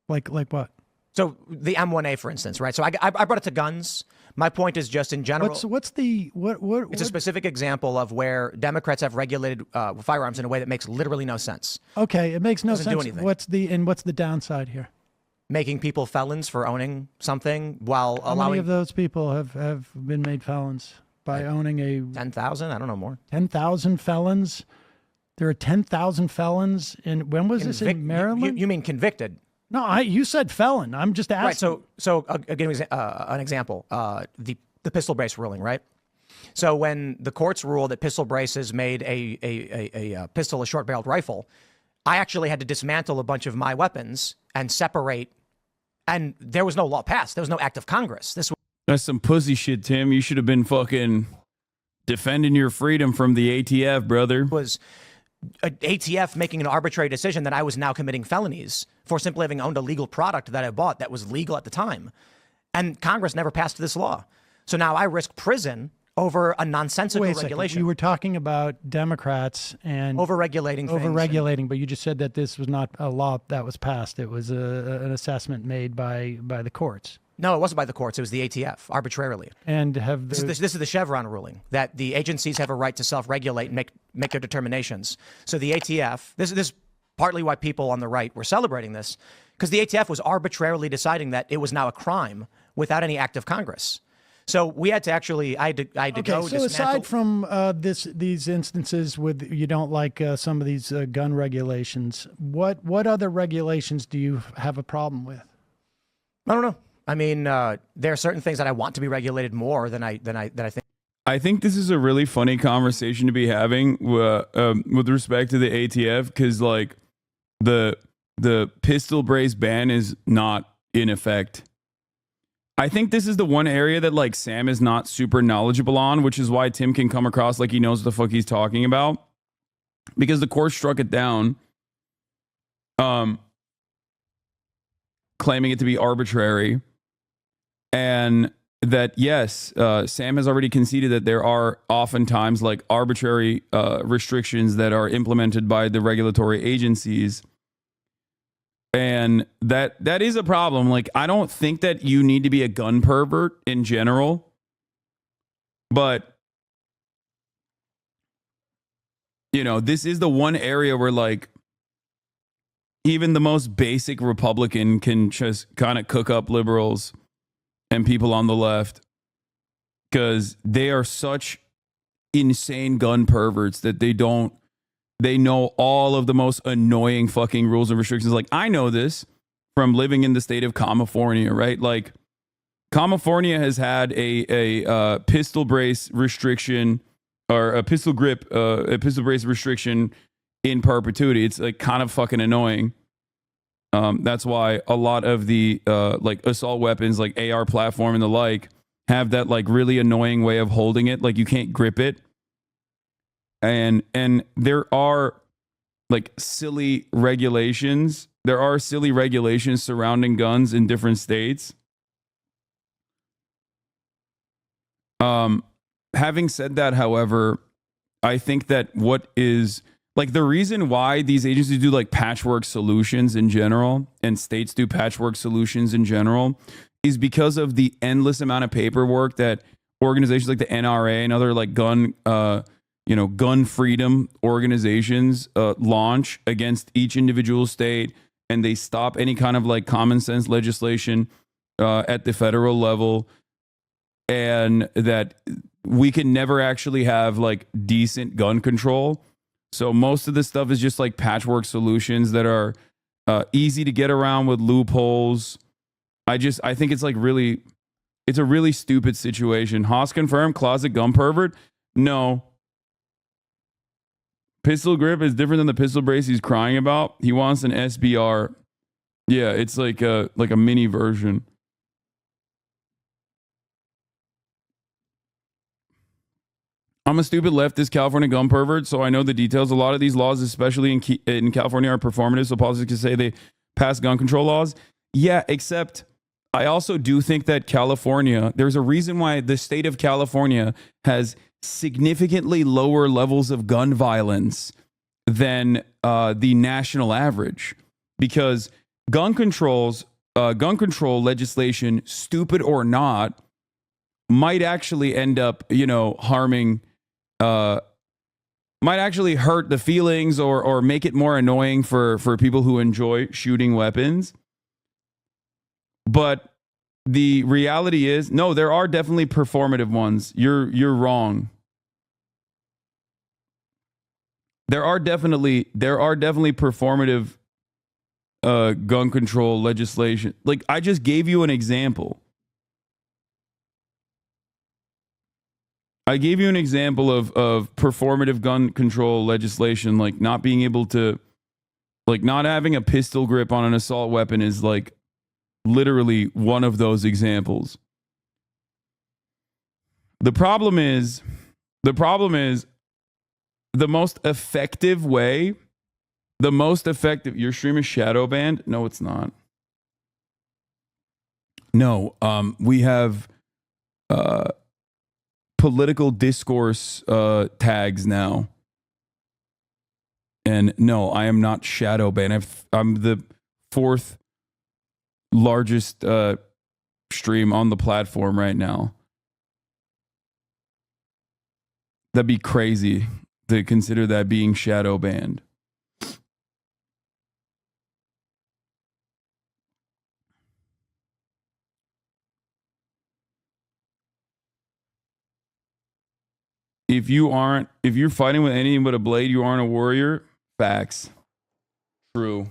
Like what? So the M1A, for instance, right? So I brought it to guns. My point is just in general. It's a specific example of where Democrats have regulated firearms in a way that makes literally no sense. Okay, it makes no Doesn't do sense. anything. What's the downside here? Making people felons for owning something while How allowing. many of those people have been made felons by owning a 10,000? I don't know more. 10,000 felons? There are 10,000 felons in, when was this, in Maryland? You mean convicted? No, you said felon. I'm just asking. Right. So I'll give you an example. The pistol brace ruling, right? So when the courts ruled that pistol braces made a pistol a short-barreled rifle, I actually had to dismantle a bunch of my weapons and separate. And there was no law passed. There was no act of Congress. That's some pussy shit, Tim. You should have been fucking defending your freedom from the ATF, brother. Was ATF making an arbitrary decision that I was now committing felonies for simply having owned a legal product that I bought that was legal at the time. And Congress never passed this law. So now I risk prison over a nonsensical Wait a second. regulation. You were talking about Democrats and Overregulating things. overregulating, but you just said that this was not a law that was passed. It was an assessment made by the courts. No, it wasn't by the courts. It was the ATF, arbitrarily. And have This is the Chevron ruling, that the agencies have a right to self-regulate and make their determinations. So the ATF, this is partly why people on the right were celebrating this, because the ATF was arbitrarily deciding that it was now a crime without any act of Congress. So we had to actually, I had to go Okay, so dismantle. aside from these instances with you don't like some of these gun regulations, what other regulations do you have a problem with? I don't know. I mean, there are certain things that I want to be regulated more than I think. I think this is a really funny conversation to be having with respect to the ATF, because like the pistol brace ban is not in effect. I think this is the one area that like Sam is not super knowledgeable on, which is why Tim can come across like he knows what the fuck he's talking about, because the court struck it down, claiming it to be arbitrary, and that yes, Sam has already conceded that there are oftentimes like arbitrary restrictions that are implemented by the regulatory agencies. And that is a problem. Like, I don't think that you need to be a gun pervert in general, but you know, this is the one area where like even the most basic Republican can just kind of cook up liberals and people on the left, because they are such insane gun perverts that they know all of the most annoying fucking rules and restrictions. Like, I know this from living in the state of California, right? Like, California has had a pistol brace restriction, or a pistol brace restriction in perpetuity. It's like kind of fucking annoying. That's why a lot of the like assault weapons, like AR platform and the like, have that like really annoying way of holding it. Like, you can't grip it. And there are like silly regulations. There are silly regulations surrounding guns in different states. Having said that, however, I think that what is like the reason why these agencies do like patchwork solutions in general, and states do patchwork solutions in general, is because of the endless amount of paperwork that organizations like the NRA and other like gun freedom organizations launch against each individual state, and they stop any kind of like common sense legislation at the federal level, and that we can never actually have like decent gun control. So most of this stuff is just like patchwork solutions that are easy to get around with loopholes. I think it's like it's a really stupid situation. Haas confirmed, closet gun pervert? No. Pistol grip is different than the pistol brace he's crying about. He wants an SBR. Yeah, it's like a mini version. I'm a stupid leftist California gun pervert, so I know the details. A lot of these laws, especially in California, are performative, so politicians can say they pass gun control laws. Yeah, except I also do think that California, there's a reason why the state of California has significantly lower levels of gun violence than the national average, because gun control legislation, stupid or not, might actually end up, harming, might actually hurt the feelings or make it more annoying for people who enjoy shooting weapons. But the reality is, no, there are definitely performative ones. You're wrong. There are definitely performative gun control legislation. Like, I just gave you an example. I gave you an example of performative gun control legislation, like not being able to, like not having a pistol grip on an assault weapon is like literally one of those examples. The problem is the most effective way, your stream is shadow banned? No, it's not. No, we have political discourse tags now. And no, I am not shadow banned. I'm the fourth largest stream on the platform right now. That'd be crazy to consider that being shadow banned. If you're fighting with anything but a blade, you aren't a warrior. Facts. True.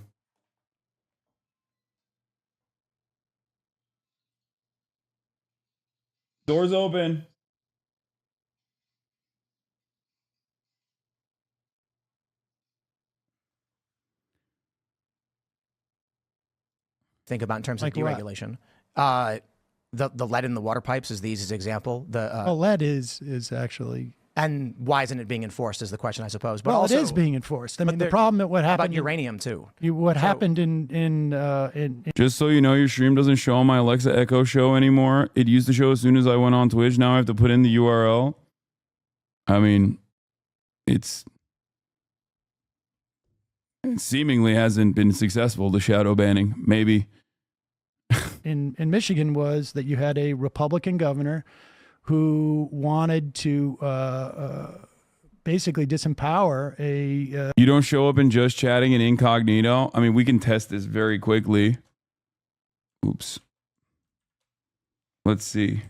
Doors open. Think about in terms Like of what? deregulation. The lead in the water pipes is the easiest example. Lead is actually. And why isn't it being enforced is the question, I suppose. But Well, also, it is being enforced. I mean, the problem at what happened about uranium too. What happened in Just so you know, your stream doesn't show on my Alexa Echo show anymore. It used to show as soon as I went on Twitch. Now I have to put in the URL. I mean, it seemingly hasn't been successful, the shadow banning. Maybe. in Michigan was that you had a Republican governor who wanted to basically disempower a. You don't show up in just chatting in incognito. I mean, we can test this very quickly. Oops. Let's see.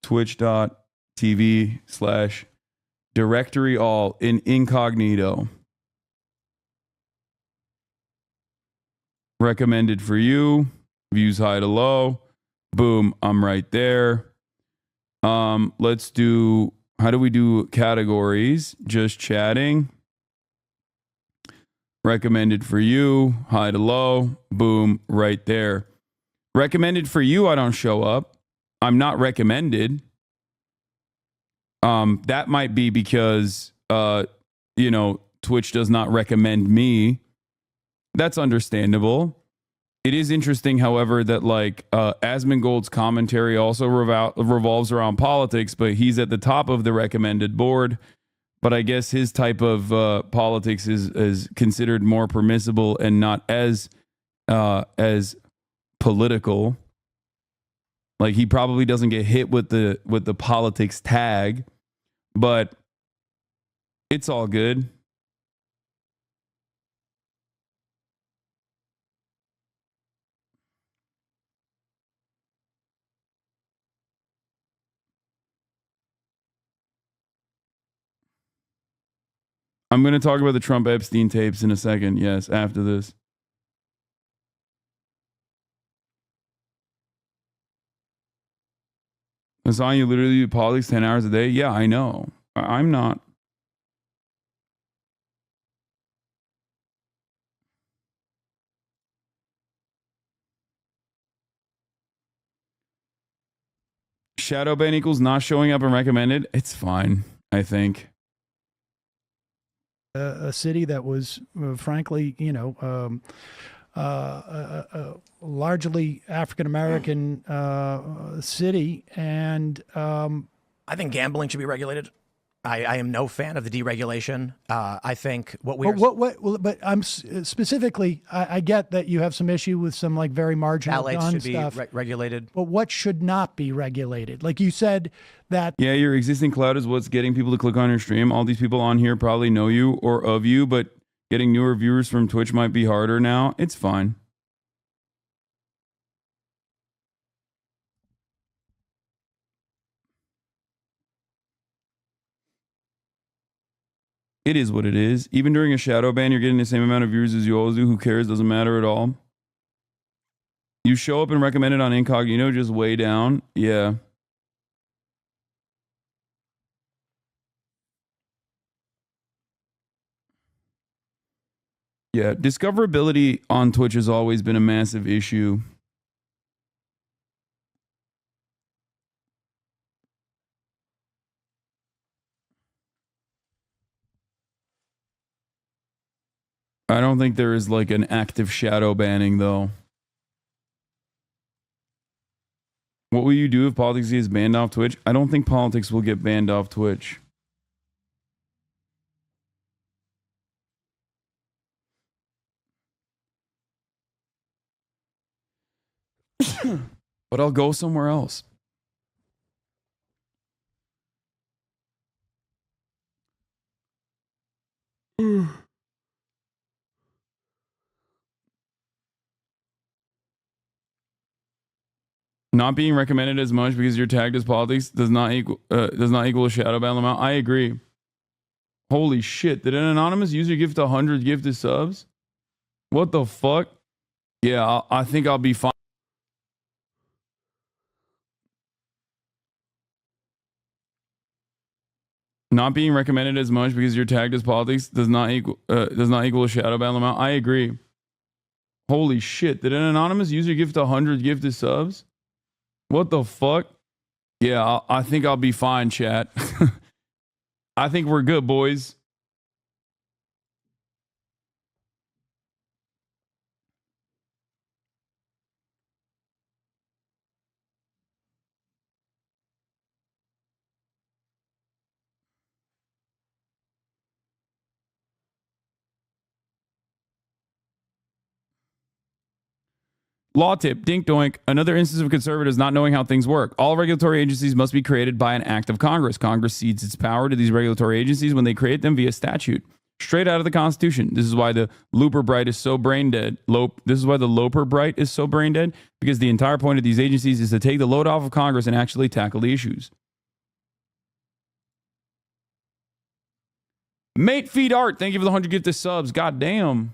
Twitch.tv/directory all in incognito. Recommended for you. Views high to low. Boom. I'm right there. Let's do, how do we do categories? Just chatting. Recommended for you, high to low, boom, right there. Recommended for you, I don't show up. I'm not recommended. That might be because, Twitch does not recommend me. That's understandable. It is interesting, however, that Asmongold's commentary also revolves around politics, but he's at the top of the recommended board. But I guess his type of politics is considered more permissible and not as political. Like, he probably doesn't get hit with the politics tag, but it's all good. I'm going to talk about the Trump Epstein tapes in a second. Yes, after this. Hasan, you literally do politics 10 hours a day? Yeah, I know. I'm not. Shadow ban equals not showing up and recommended. It's fine, I think. A city that was, frankly, largely African American city, and I think gambling should be regulated. I am no fan of the deregulation. I think what we but I'm specifically, I get that you have some issue with some very marginal gun should stuff. be regulated. But what should not be regulated? Like you said that. Yeah, your existing cloud is what's getting people to click on your stream. All these people on here probably know you or of you, but getting newer viewers from Twitch might be harder now. It's fine. It is what it is. Even during a shadow ban, you're getting the same amount of viewers as you always do. Who cares? Doesn't matter at all. You show up and recommend it on incognito, just way down. Yeah. Yeah. Discoverability on Twitch has always been a massive issue. I don't think there is an active shadow banning though. What will you do if politics is banned off Twitch? I don't think politics will get banned off Twitch. But I'll go somewhere else. Not being recommended as much because you're tagged as politics does not equal a shadow ban amount. I agree. Holy shit! Did an anonymous user gift 100 gifted subs? What the fuck? Yeah, I think I'll be fine. Not being recommended as much because you're tagged as politics does not equal a shadow ban amount. I agree. Holy shit! Did an anonymous user gift 100 gifted subs? What the fuck? Yeah, I think I'll be fine, chat. I think we're good, boys. Law tip, dink doink, another instance of conservatives not knowing how things work. All regulatory agencies must be created by an act of Congress. Congress cedes its power to these regulatory agencies when they create them via statute. Straight out of the Constitution. This is why the Looper Bright is so brain dead. This is why the Loper Bright is so brain dead, because the entire point of these agencies is to take the load off of Congress and actually tackle the issues. Mate Feed Art, thank you for the 100 gifted subs. God damn.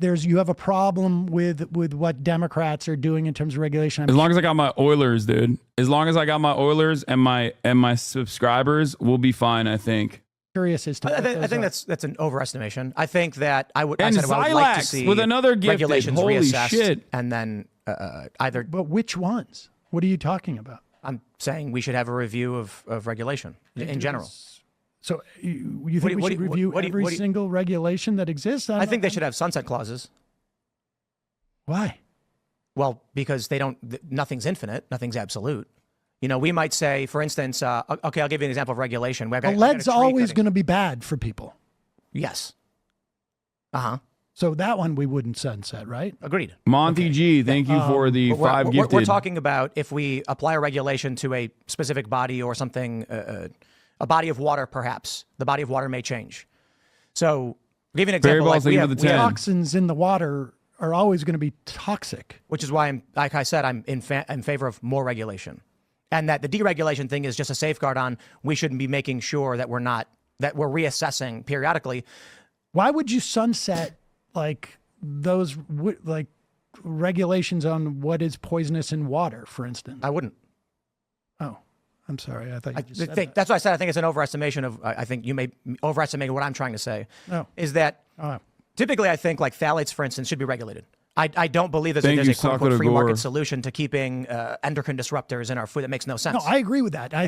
You have a problem with what Democrats are doing in terms of regulation. As long as I got my Oilers, dude. As long as I got my Oilers and my subscribers, we'll be fine, I think. Curious as to I think that's an overestimation. I think that I would and I would like to see with another gifted. regulations Holy reassessed shit. and then either. But which ones? What are you talking about? I'm saying we should have a review of regulation in general. So you think we should review every single regulation that exists? I think they should have sunset clauses. Why? Well, because nothing's infinite, nothing's absolute. You know, we might say, for instance, okay, I'll give you an example of regulation. Lead's always going to be bad for people. Yes. Uh-huh. So that one we wouldn't sunset, right? Agreed. Monty G, thank you for the five gifted. We're talking about if we apply a regulation to a specific body or something, a body of water, perhaps. The body of water may change. So, I'll give you an example. Like we have toxins in the water are always going to be toxic. Which is why, like I said, I'm in favor of more regulation. And that the deregulation thing is just a safeguard on we shouldn't be making sure that we're reassessing periodically. Why would you sunset like those like regulations on what is poisonous in water, for instance? I wouldn't. Oh, I'm sorry. I thought you just said that. That's why I said I think it's an overestimation of. I think you may overestimate what I'm trying to say. Oh. Is that typically I think like phthalates, for instance, should be regulated. I don't believe there's a quote unquote free market solution to keeping endocrine disruptors in our food. That makes no sense. No, I agree with that. I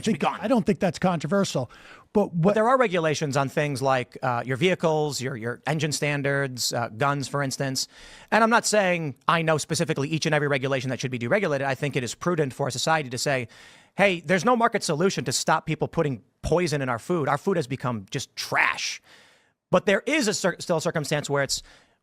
don't think that's controversial. But there are regulations on things like your vehicles, your engine standards, guns, for instance. And I'm not saying I know specifically each and every regulation that should be deregulated. I think it is prudent for a society to say, hey, there's no market solution to stop people putting poison in our food. Our food has become just trash. But there is still a circumstance where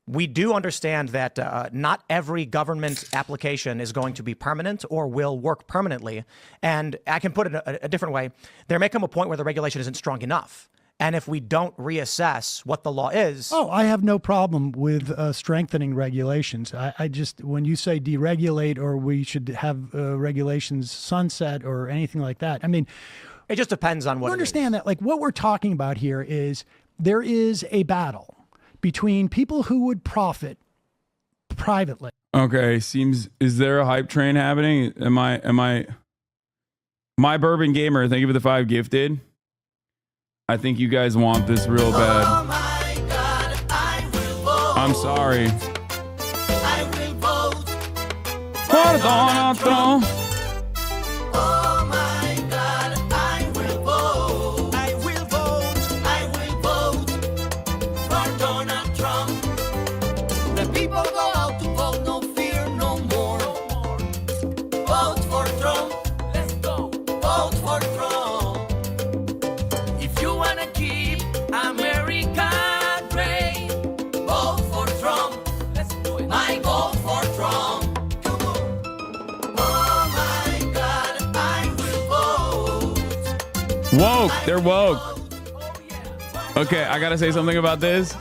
we do understand that not every government application is going to be permanent or will work permanently. And I can put it a different way. There may come a point where the regulation isn't strong enough. And if we don't reassess what the law is. Oh, I have no problem with strengthening regulations. I just, when you say deregulate or we should have regulations sunset or anything like that, I mean, it just depends on what you understand that. Like what we're talking about here is there is a battle between people who would profit privately. Okay, is there a hype train happening? Am I My Bourbon Gamer, thank you for the 5 gifted. I think you guys want this real bad. Oh my God, I will vote. I'm sorry. I will vote. Pardon. Oh my God, I will vote. I will vote. I will vote for Donald Trump. The people go out to vote. Woke. They're woke. Okay, I gotta say something about this.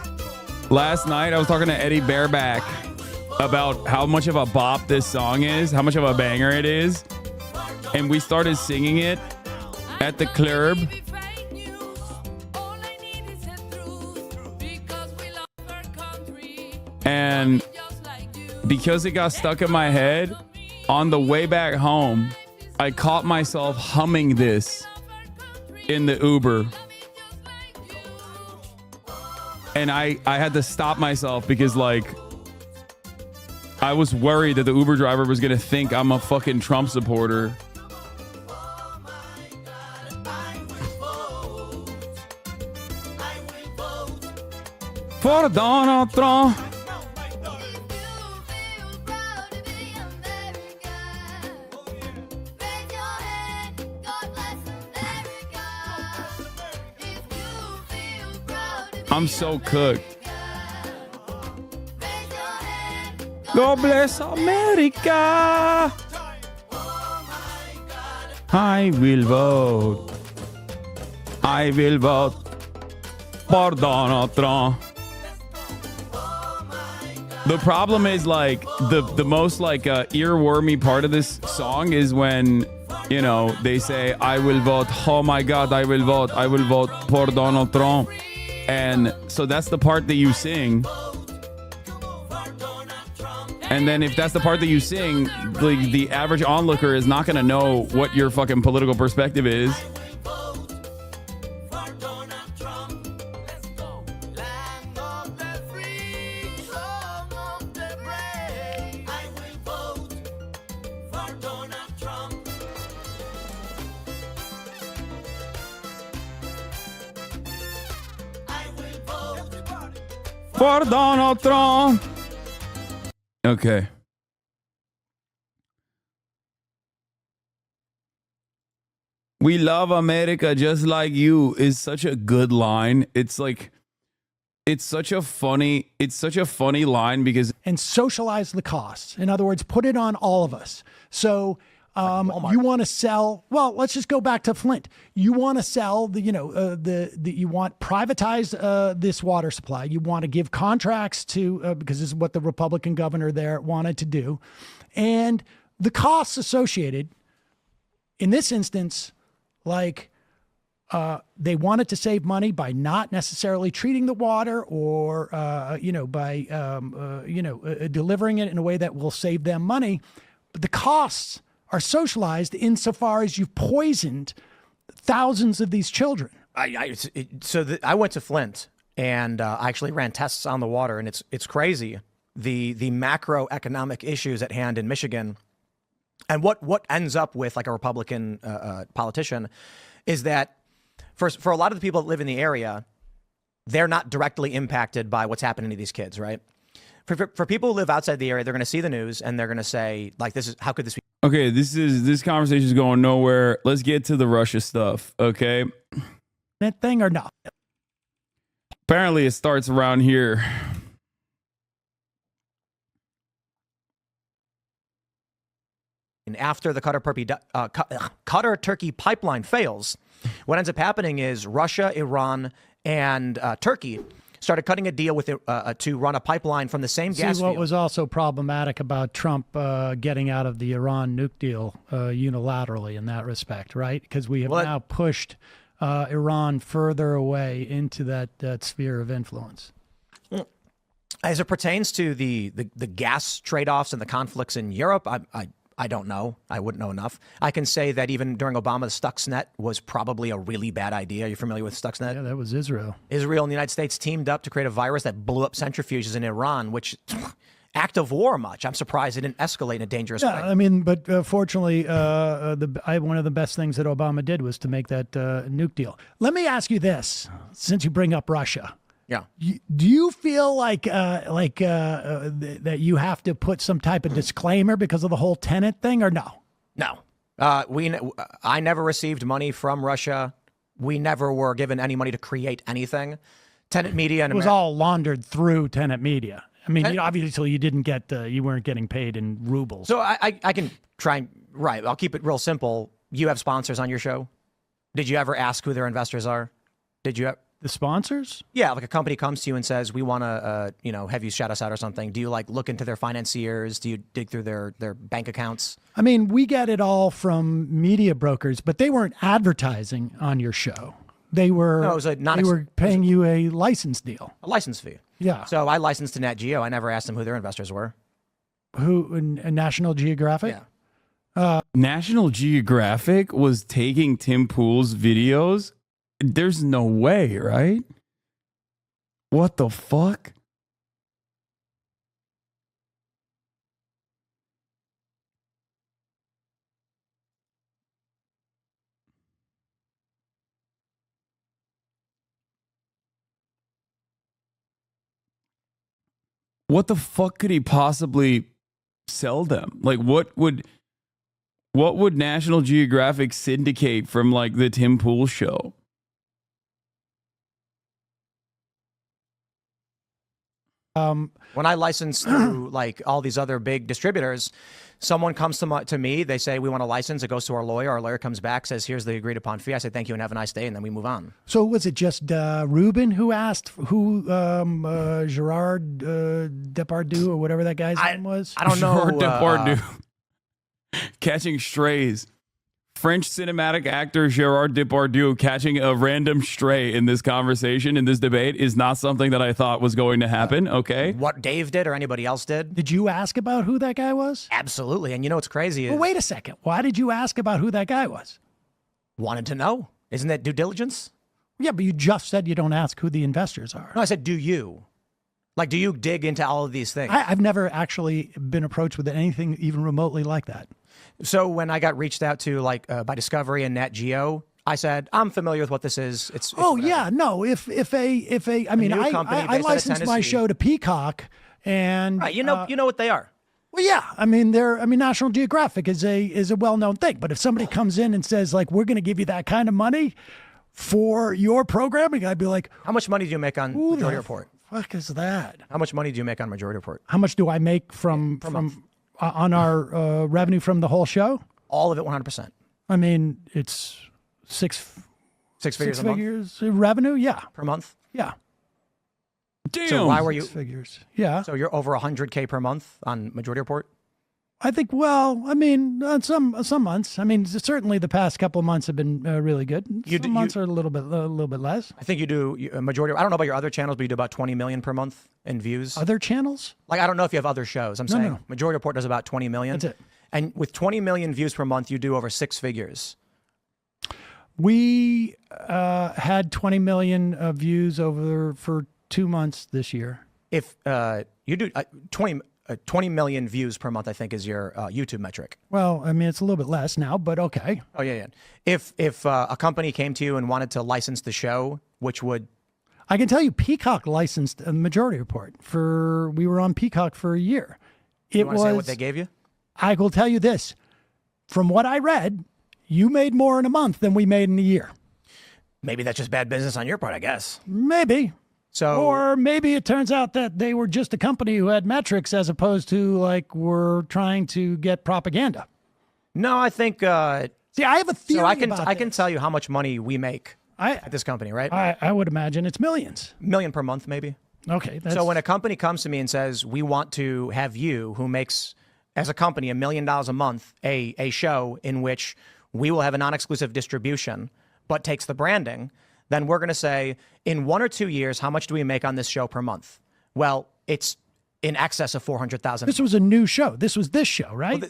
Last night, I was talking to Eddie Bareback about how much of a bop this song is, how much of a banger it is. And we started singing it at the club. And because it got stuck in my head, on the way back home, I caught myself humming this in the Uber. And I had to stop myself because, like, I was worried that the Uber driver was going to think I'm a fucking Trump supporter. For Donald Trump. I'm so cooked. God bless America. I will vote. I will vote for Donald Trump. The problem is, like, the most, like, earwormy part of this song is when, you know, they say, I will vote. Oh my God, I will vote. I will vote for Donald Trump. And so that's the part that you sing. And then if that's the part that you sing, like, the average onlooker is not going to know what your fucking political perspective is. For Donald Trump. Okay. We love America just like you is such a good line. It's like, it's such a funny line because. And socialize the costs. In other words, put it on all of us. So you want to sell, well, let's just go back to Flint. You want to sell you want privatize this water supply. You want to give contracts to, because this is what the Republican governor there wanted to do. And the costs associated in this instance, like, they wanted to save money by not necessarily treating the water or, by, delivering it in a way that will save them money. But the costs are socialized insofar as you've poisoned thousands of these children. I went to Flint and I actually ran tests on the water, and it's crazy the macroeconomic issues at hand in Michigan, and what ends up with, like, a Republican politician is that for a lot of the people that live in the area, they're not directly impacted by what's happening to these kids, right? For people who live outside the area, they're going to see the news and they're going to say, like, how could this be? Okay, this conversation is going nowhere. Let's get to the Russia stuff, okay? That thing or not? Apparently, it starts around here. And after the Qatar-Turkey pipeline fails, what ends up happening is Russia, Iran, and Turkey started cutting a deal with to run a pipeline from the same gas what field. was also problematic about Trump getting out of the Iran nuke deal unilaterally in that respect, right? Because we have now pushed Iran further away into that sphere of influence. As it pertains to the gas trade-offs and the conflicts in Europe, I don't know. I wouldn't know enough. I can say that even during Obama, the Stuxnet was probably a really bad idea. Are you familiar with Stuxnet? Yeah, that was Israel. Israel and the United States teamed up to create a virus that blew up centrifuges in Iran, which act of war much. I'm surprised it didn't escalate in a dangerous way. I mean, but fortunately, one of the best things that Obama did was to make that nuke deal. Let me ask you this, since you bring up Russia. Yeah. Do you feel like that you have to put some type of disclaimer because of the whole tenant thing, or no? No. I never received money from Russia. We never were given any money to create anything. Tenant Media and it was all laundered through Tenant Media. I mean, obviously you didn't get you weren't getting paid in rubles. So I can try and I'll keep it real simple. You have sponsors on your show. Did you ever ask who their investors are? Did you? The sponsors? Yeah, like a company comes to you and says, "We want to, have you shout us out or something." Do you like look into their financiers? Do you dig through their bank accounts? I mean, we get it all from media brokers, but they weren't advertising on your show. They were. No, it was a they were paying you a license deal. A license fee. Yeah. So I licensed to Nat Geo. I never asked them who their investors were. Who? National Geographic. Yeah. National Geographic was taking Tim Pool's videos. There's no way, right? What the fuck? What the fuck could he possibly sell them? Like what would National Geographic syndicate from like the Tim Pool show? When I license through like all these other big distributors, someone comes to me, they say, "We want a license." It goes to our lawyer. Our lawyer comes back, says, "Here's the agreed upon fee." I say, "Thank you and have a nice day." And then we move on. So was it just Ruben who asked who Gerard Depardieu or whatever that guy's name was? I don't know. Gerard Depardieu. Catching strays. French cinematic actor Gerard Depardieu catching a random stray in this conversation, in this debate, is not something that I thought was going to happen. Okay. What Dave did or anybody else did? Did you ask about who that guy was? Absolutely. And you know what's crazy is Well, wait a second. Why did you ask about who that guy was? wanted to know. Isn't that due diligence? Yeah, but you just said you don't ask who the investors are. No, I said, do you? Like, do you dig into all of these things? I've never actually been approached with anything even remotely like that. So when I got reached out to by Discovery and Nat Geo, I said, I'm familiar with what this is. It's oh yeah, no. If I mean, new I company based out of licensed my Tennessee. show to Peacock, and right, you know what they are. well, yeah. I mean, National Geographic is a well-known thing. But if somebody comes in and says like, we're going to give you that kind of money for your programming, I'd be like, How much money do you make on who Majority the Report? fuck is that? How much money do you make on Majority Report? How much do I make from on our revenue from the whole show? All of it, 100%. I mean, it's six Six figures a month figures revenue. Yeah, per month. yeah. Damn. So why were you? Six figures. Yeah. So you're over 100K per month on Majority Report. I think, well, I mean, some months. I mean, certainly the past couple of months have been really good. Some months are a little bit less. I think you do a majority. I don't know about your other channels, but you do about 20 million per month in views. Other channels? Like, I don't know if you have other shows. I'm saying no. Majority Report does about 20 million. That's it. And with 20 million views per month, you do over six figures. We had 20 million views for 2 months this year. If you do 20 million views per month, I think is your YouTube metric. Well, I mean, it's a little bit less now, but okay. Oh yeah. If a company came to you and wanted to license the show, which would I can tell you, Peacock licensed a Majority Report we were on Peacock for a year. you want to say what they gave you? I will tell you this. From what I read, you made more in a month than we made in a year. Maybe that's just bad business on your part, I guess. Maybe. So Or maybe it turns out that they were just a company who had metrics as opposed to like were trying to get propaganda. no, I think. See, I have a theory So I about can this. tell you how much money we make at this company, right? I would imagine it's millions. Million per month, maybe. Okay. That's, So when a company comes to me and says, we want to have you, who makes, as a company, $1 million a month, a show in which we will have a non-exclusive distribution, but takes the branding, then we're going to say, in 1 or 2 years, how much do we make on this show per month? Well, it's in excess of 400,000. this was a new show. This was this show, right?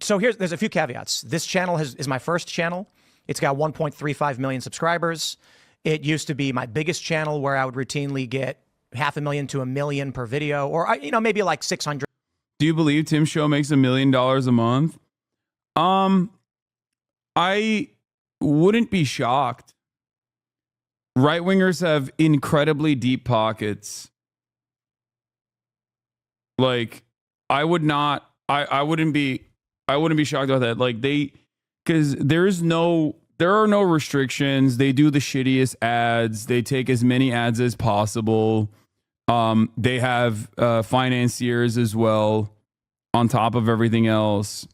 So there's a few caveats. This channel is my first channel. It's got 1.35 million subscribers. It used to be my biggest channel where I would routinely get 500,000 to 1 million per video, or maybe like 600. Do you believe Tim's show makes $1 million a month? I wouldn't be shocked. Right wingers have incredibly deep pockets. Like, I wouldn't be shocked about that. Like because there are no restrictions. They do the shittiest ads. They take as many ads as possible. They have financiers as well on top of everything else.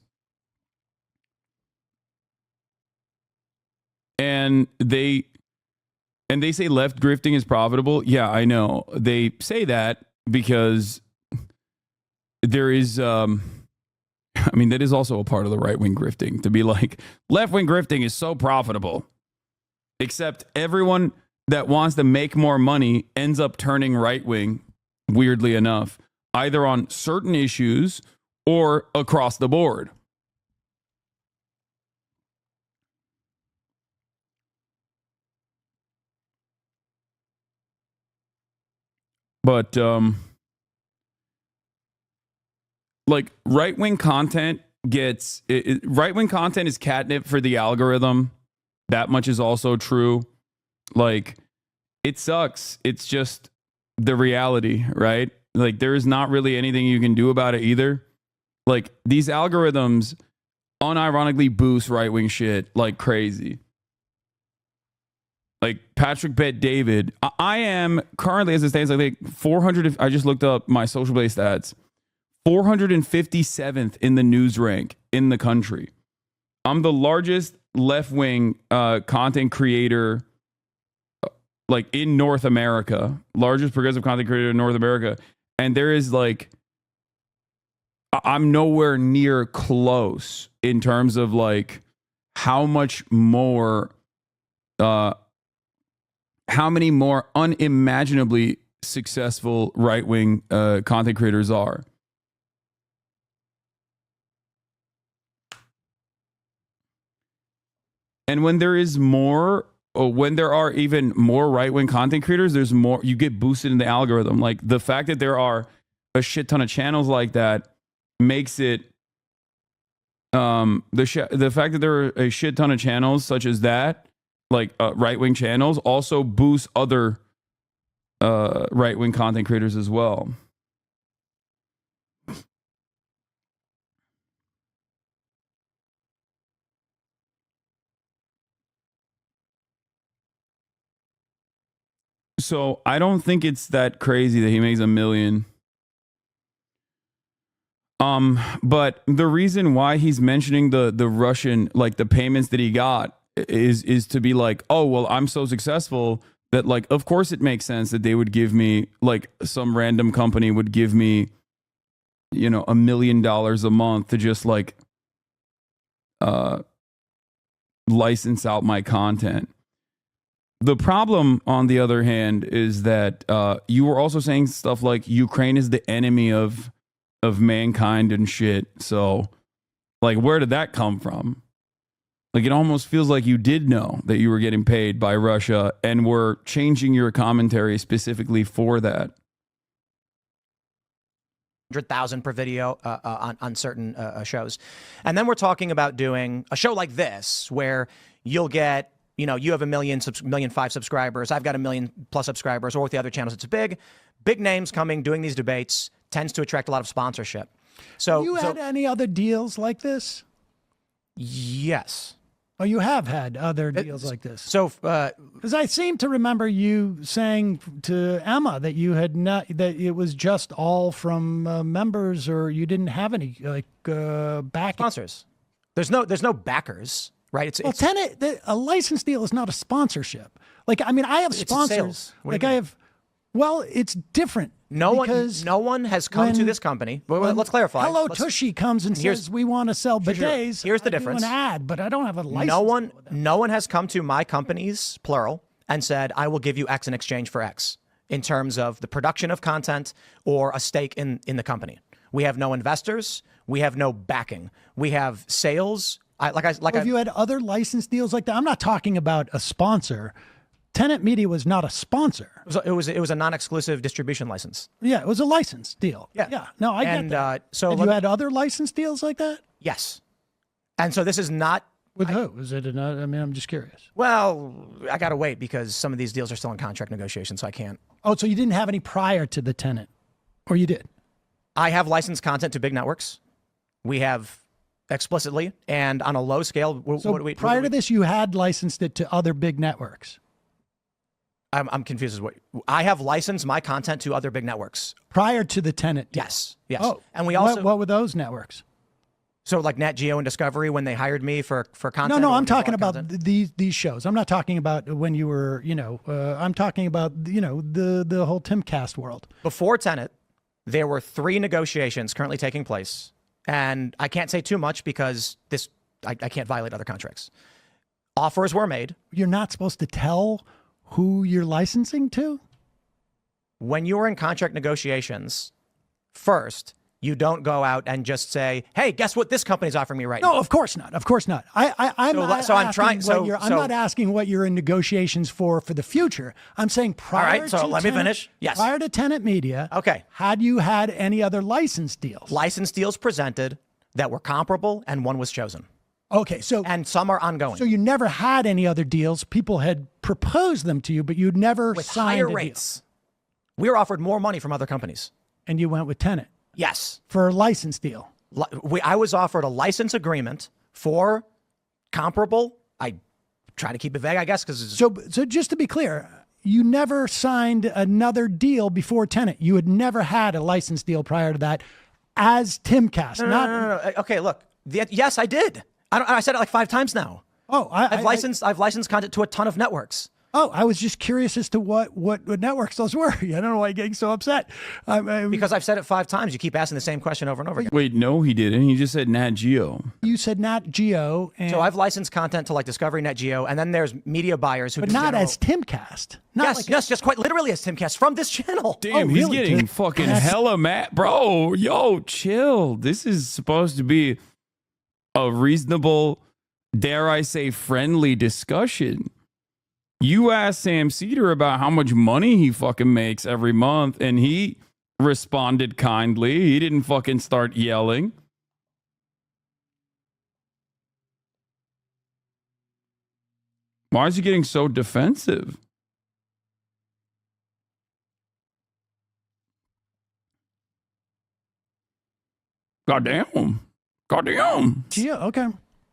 and they say left grifting is profitable. Yeah, I know. They say that because there is I mean, that is also a part of the right-wing grifting, to be like, left-wing grifting is so profitable. Except everyone that wants to make more money ends up turning right-wing, weirdly enough, either on certain issues or across the board. But like right-wing content right-wing content is catnip for the algorithm. That much is also true. Like, it sucks. It's just the reality, right? Like, there is not really anything you can do about it either. Like, these algorithms unironically boost right-wing shit like crazy. Like Patrick Bet David, I am currently, as it stands, I think 400. I just looked up my social blade stats. 457th in the news rank in the country. I'm the largest left-wing content creator, like, in North America. Largest progressive content creator in North America, and there is like, I'm nowhere near close in terms of like how much more. How many more unimaginably successful right-wing content creators are. And when there is more, or when there are even more right-wing content creators, there's more, you get boosted in the algorithm. Like, the fact that there are a shit ton of channels like that makes it, the fact that there are a shit ton of channels such as that, like right-wing channels, also boosts other right-wing content creators as well. So I don't think it's that crazy that he makes $1 million. But the reason why he's mentioning the Russian, like, the payments that he got is to be like, oh, well, I'm so successful that, like, of course it makes sense that they would give me, like, some random company would give me, you know, $1 million a month to just, like, license out my content. The problem, on the other hand, is that you were also saying stuff like Ukraine is the enemy of mankind and shit. So, like, where did that come from? Like, it almost feels like you did know that you were getting paid by Russia and were changing your commentary specifically for that. 100,000 per video on certain shows. And then we're talking about doing a show like this where you'll get, you know, you have 1 million, 1,000,005 subscribers. I've got 1 million+ subscribers, or with the other channels, it's big names coming, doing these debates tends to attract a lot of sponsorship. So you had any other deals like this? Yes. Oh, you have had other deals like this. So, because I seem to remember you saying to Emma that you had not, that it was just all from members, or you didn't have any like back sponsors. There's no backers, right? It's a license deal is not a sponsorship. Like, I mean, I have sponsors. Sales. Like, I have. Well, it's different. No one has come to this company. Let's clarify. Hello Tushy comes and says we want to sell bidets. Here's the difference. I do an ad, but I don't have a license. No one has come to my companies, plural, and said, I will give you X in exchange for X in terms of the production of content or a stake in the company. We have no investors. We have no backing. We have sales. Have you had other license deals like that? I'm not talking about a sponsor. Tenet Media was not a sponsor. It was a non-exclusive distribution license. Yeah, it was a license deal. Yeah. No, I get that. So have you had other license deals like that? Yes. And so this is not with who? Is it another? I mean, I'm just curious. Well, I got to wait because some of these deals are still in contract negotiation, so I can't. Oh, so you didn't have any prior to the Tenet, or you did? I have licensed content to big networks. We have explicitly and on a low scale. Prior to this, you had licensed it to other big networks. I'm confused as what I have licensed my content to other big networks prior to the Tenet deal. Yes. Oh, and we also what were those networks? So like Nat Geo and Discovery when they hired me for content. No, or I'm when they talking bought about content? these shows. I'm not talking about when you were, I'm talking about, the whole Timcast world. Before Tenet, there were 3 negotiations currently taking place, and I can't say too much because I can't violate other contracts. Offers were made. You're not supposed to tell who you're licensing to? When you are in contract negotiations, first, you don't go out and just say, "Hey, guess what? This company's offering me right now." No, of course not. Of course not. I'm not asking what you're in negotiations for the future. I'm saying prior. All right, so let me finish. Yes. Prior to Tenet Media. Okay. Had you had any other license deals? License deals presented that were comparable, and one was chosen. Okay, so And some are ongoing. so you never had any other deals. People had proposed them to you, but you'd never with signed higher a deal. rates. We were offered more money from other companies. And you went with Tenet Yes. for a license deal. I was offered a license agreement for comparable. I try to keep it vague, I guess, because So just to be clear, you never signed another deal before Tenet. You had never had a license deal prior to that as Timcast. no. Okay, look. Yes, I did. I said it like 5 times now. Oh, I've licensed content to a ton of networks. I was just curious as to what networks those were. I don't know why you're getting so upset. Because I've said it 5 times. You keep asking the same question over and over again. Wait, no, he didn't. He just said Nat Geo. You said Nat Geo, and So I've licensed content to like Discovery, Nat Geo, and then there's media buyers who but do not general- as Timcast. Not Yes, just quite literally as Timcast from this channel. Damn, Oh, he's really, getting dude? fucking That's- hella mad. Bro, yo, chill. This is supposed to be a reasonable, dare I say, friendly discussion. You asked Sam Cedar about how much money he fucking makes every month, and he responded kindly. He didn't fucking start yelling. Why is he getting so defensive? Goddamn. Geo. Okay.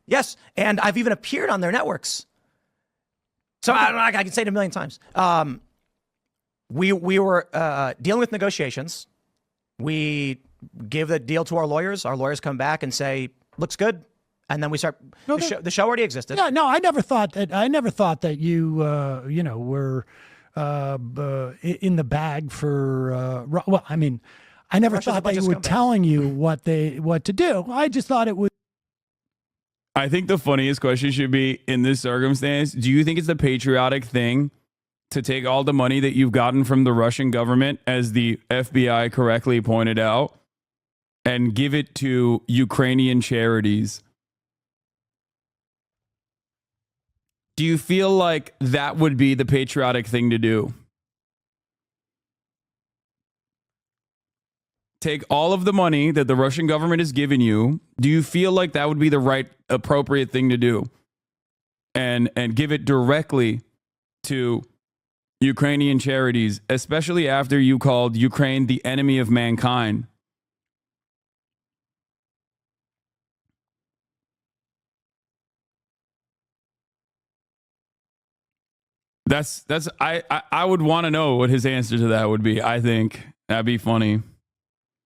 Yes, and I've even appeared on their networks. So I can say it a million times. We were dealing with negotiations. We give the deal to our lawyers. Our lawyers come back and say, "Looks good," and then we start. The show already existed. Yeah. No, I never thought that you were in the bag for. Well, I mean, I never Russia's a thought bunch they of were scumbags. telling you what to do. I just thought it was. I think the funniest question should be, in this circumstance, do you think it's the patriotic thing to take all the money that you've gotten from the Russian government, as the FBI correctly pointed out, and give it to Ukrainian charities? Do you feel like that would be the patriotic thing to do? Take all of the money that the Russian government has given you. Do you feel like that would be the right, appropriate thing to do? And give it directly to Ukrainian charities, especially after you called Ukraine the enemy of mankind. I would want to know what his answer to that would be. I think that'd be funny.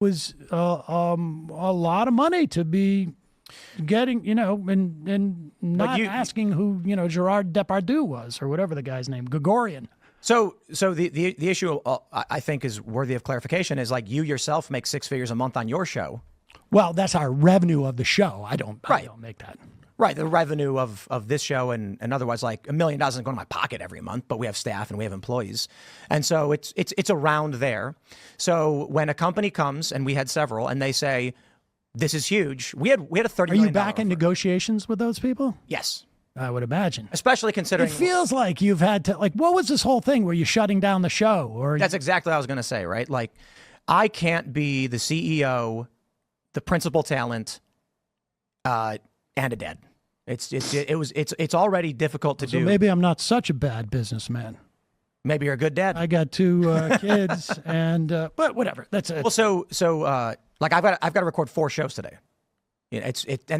Was a lot of money to be getting, and not asking who Gerard Depardieu was or whatever the guy's name, Gregorian. So the issue I think is worthy of clarification is like you yourself make 6 figures a month on your show. Well, that's our revenue of the show. I don't make that. Right, the revenue of this show and otherwise like $1 million doesn't go in my pocket every month, but we have staff and we have employees, and so it's around there. So when a company comes, and we had several, and they say, "This is huge," we had a $30 Are million you back in offer. negotiations with those people? Yes, I would imagine. especially considering It feels like you've had to, like, what was this whole thing? Were you shutting down the show? Or that's exactly what I was going to say. Right, like I can't be the CEO, the principal talent, and a dad. It's already difficult to so do. maybe I'm not such a bad businessman. Maybe you're a good dad. I got 2 kids, and but whatever. That's it. Well, so like I've got to record 4 shows today. And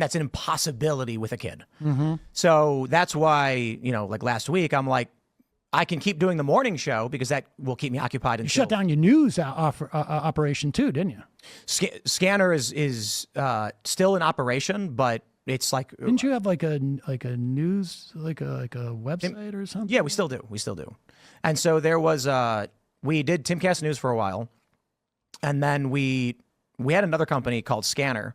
that's an impossibility with a kid. Mm-hmm. So that's why like last week I'm like, I can keep doing the morning show because that will keep me occupied. You shut down your news operation too, didn't you? Scanner is still in operation, but it's like Didn't you have like a news like a website or something? yeah, we still do. And so there was we did Timcast News for a while, and then we had another company called Scanner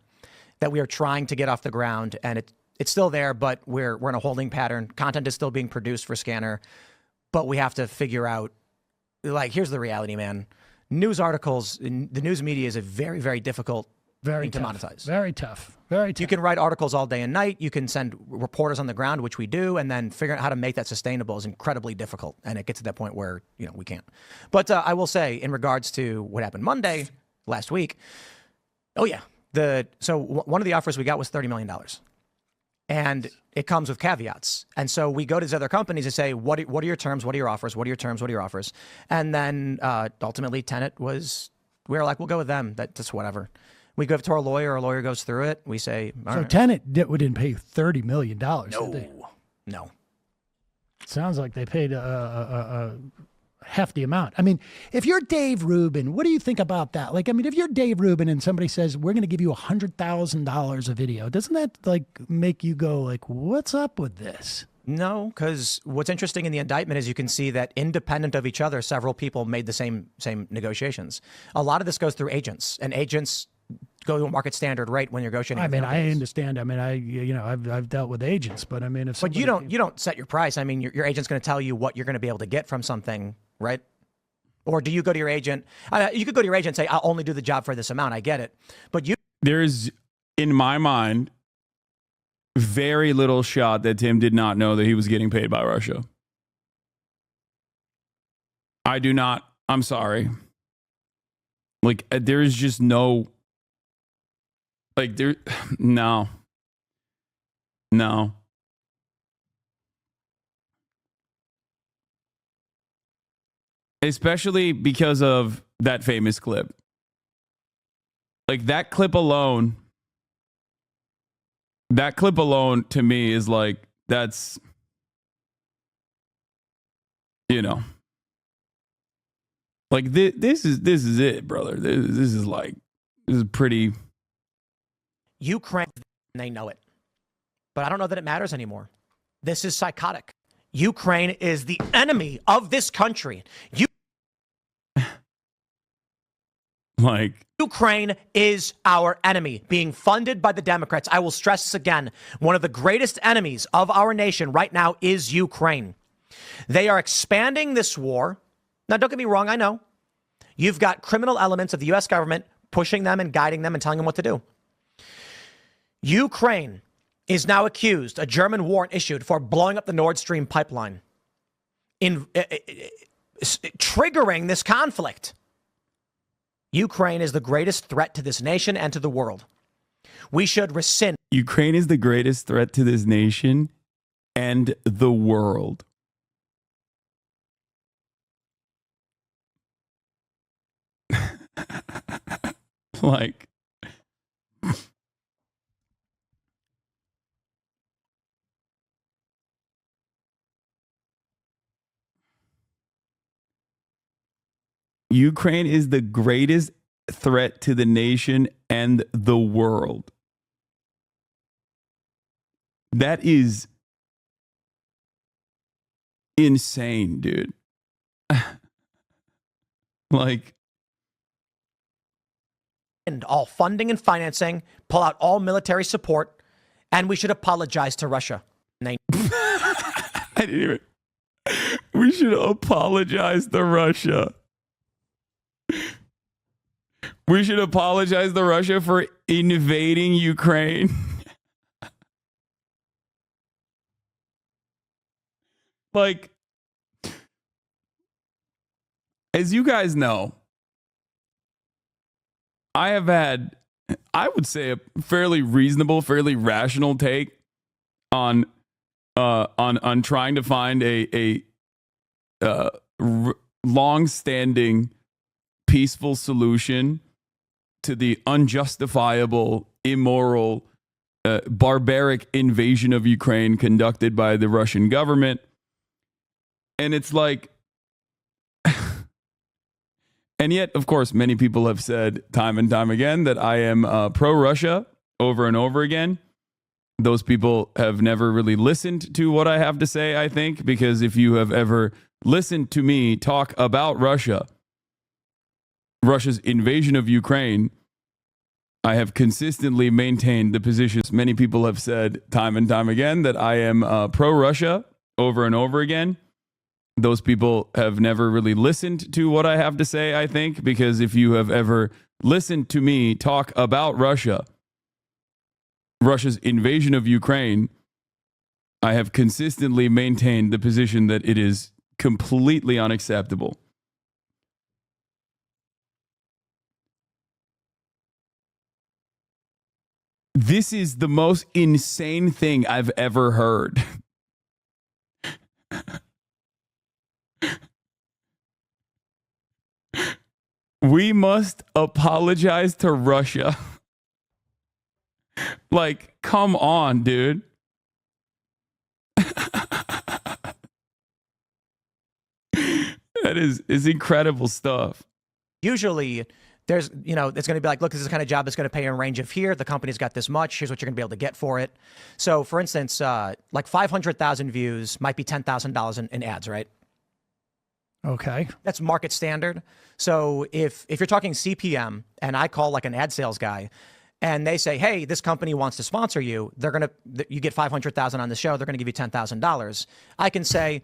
that we are trying to get off the ground, and it's still there, but we're in a holding pattern. Content is still being produced for Scanner, but we have to figure out, like, here's the reality, man. News articles, the news media is a very, very difficult thing to monetize. Very tough. Very tough. You can write articles all day and night. You can send reporters on the ground, which we do, and then figuring out how to make that sustainable is incredibly difficult. And it gets to that point where, we can't. But I will say, in regards to what happened Monday last week, oh yeah, so one of the offers we got was $30 million. And it comes with caveats. And so we go to these other companies and say, what are your terms? What are your offers? What are your terms? What are your offers? And then ultimately Tenet we were like, we'll go with them. That's whatever. We go to our lawyer goes through it. We say, all so right. Tenet didn't pay $30 million. No. Sounds like they paid a hefty amount. I mean, if you're Dave Rubin, what do you think about that? Like, I mean, if you're Dave Rubin and somebody says, we're going to give you $100,000 a video, doesn't that like make you go like, what's up with this? No, because what's interesting in the indictment is you can see that independent of each other, several people made the same negotiations. A lot of this goes through agents, and agents go to a market standard rate when you're negotiating. I mean, I understand. I mean, I've dealt with agents, but I mean, but you don't set your price. I mean, your agent's going to tell you what you're going to be able to get from something, right? Or do you go to your agent? You could go to your agent and say, I'll only do the job for this amount. I get it, but there's, in my mind, very little shot that Tim did not know that he was getting paid by Russia. I do not. I'm sorry. Like, there is just no. Like, no. Especially because of that famous clip. Like, that clip alone to me is like, that's, like this is it, brother. This is pretty. Ukraine, they know it. But I don't know that it matters anymore. This is psychotic. Ukraine is the enemy of this country. Ukraine is our enemy, being funded by the Democrats. I will stress this again. One of the greatest enemies of our nation right now is Ukraine. They are expanding this war. Now, don't get me wrong. I know you've got criminal elements of the U.S. government pushing them and guiding them and telling them what to do. Ukraine is now accused, a German warrant issued for blowing up the Nord Stream pipeline, triggering this conflict. Ukraine is the greatest threat to this nation and to the world. We should rescind. Ukraine is the greatest threat to this nation and the world. Like, Ukraine is the greatest threat to the nation and the world. That is insane, dude. Like, and all funding and financing, pull out all military support, and we should apologize to Russia. I didn't even. We should apologize to Russia. We should apologize to Russia for invading Ukraine. Like, as you guys know, I have had, I would say, a fairly reasonable, fairly rational take on trying to find a long-standing, peaceful solution to the unjustifiable, immoral, barbaric invasion of Ukraine conducted by the Russian government. And it's like, and yet, of course, many people have said time and time again that I am pro-Russia over and over again. Those people have never really listened to what I have to say, I think, because if you have ever listened to me talk about Russia's invasion of Ukraine, I have consistently maintained the positions. Many people have said time and time again that I am pro-Russia over and over again. Those people have never really listened to what I have to say, I think, because if you have ever listened to me talk about Russia's invasion of Ukraine, I have consistently maintained the position that it is completely unacceptable. This is the most insane thing I've ever heard. We must apologize to Russia. Like, come on, dude. That is incredible stuff. Usually there's, it's going to be like, look, this is the kind of job that's going to pay in a range of here. The company's got this much. Here's what you're going to be able to get for it. So, for instance, like 500,000 views might be $10,000 in ads, right? Okay. That's market standard. So if you're talking CPM and I call like an ad sales guy and they say, hey, this company wants to sponsor you, you get 500,000 on the show, they're going to give you $10,000. I can say,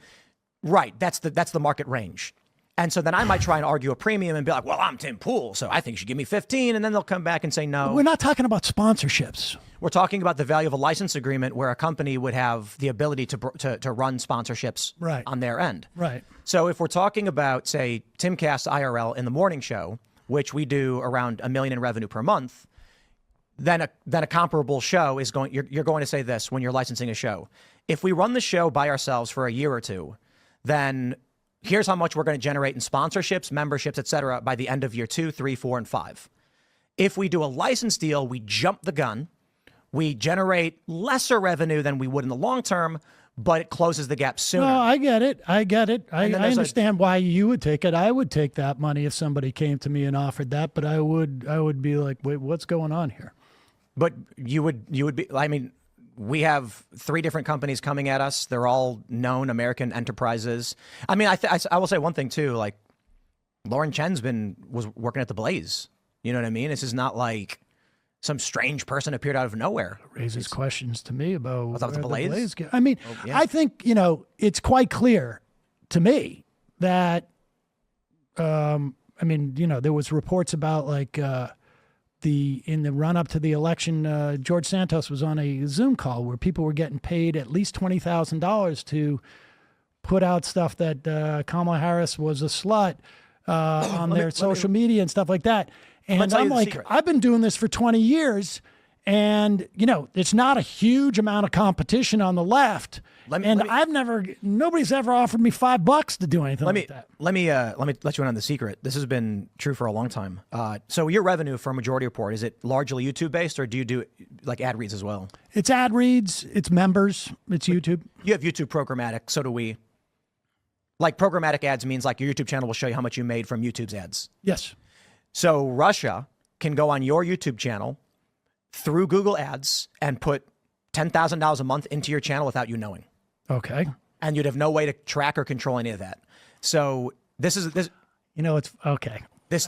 right, that's the market range. And so then I might try and argue a premium and be like, well, I'm Tim Pool, so I think you should give me 15. And then they'll come back and say, no. We're not talking about sponsorships. We're talking about the value of a license agreement where a company would have the ability to run sponsorships on their end. Right. So if we're talking about, say, Timcast IRL in the morning show, which we do around $1 million in revenue per month, then a comparable show is going. You're going to say this when you're licensing a show. If we run the show by ourselves for a year or two, then here's how much we're going to generate in sponsorships, memberships, et cetera, by the end of year 2, 3, 4, and 5. If we do a license deal, we jump the gun. We generate lesser revenue than we would in the long term, but it closes the gap sooner. No, I get it. I understand why you would take it. I would take that money if somebody came to me and offered that, but I would be like, wait, what's going on here? But you would be, I mean, we have 3 different companies coming at us. They're all known American enterprises. I mean, I will say one thing too, like Lauren Chen's was working at the Blaze. You know what I mean? This is not like some strange person appeared out of nowhere. Raises questions to me about the Blaze? I mean, I think, it's quite clear to me that, there was reports about like, in the run up to the election, George Santos was on a Zoom call where people were getting paid at least $20,000 to put out stuff that Kamala Harris was a slut on their social media and stuff like that. And I'm like, I've been doing this for 20 years and, it's not a huge amount of competition on the left. Nobody's ever offered me $5 to do anything like that. Let me let you in on the secret. This has been true for a long time. So your revenue for Majority Report, is it largely YouTube based or do you do like ad reads as well? It's ad reads, it's members, it's YouTube. You have YouTube programmatic, so do we. Like programmatic ads means like your YouTube channel will show you how much you made from YouTube's ads. Yes. So Russia can go on your YouTube channel through Google Ads and put $10,000 a month into your channel without you knowing. Okay. And you'd have no way to track or control any of that. So this. It's okay. This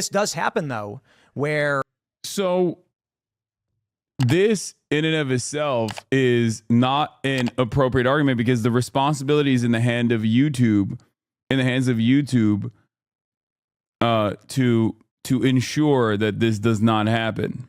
does happen though, where. So this in and of itself is not an appropriate argument because the responsibility is in the hands of YouTube, to ensure that this does not happen.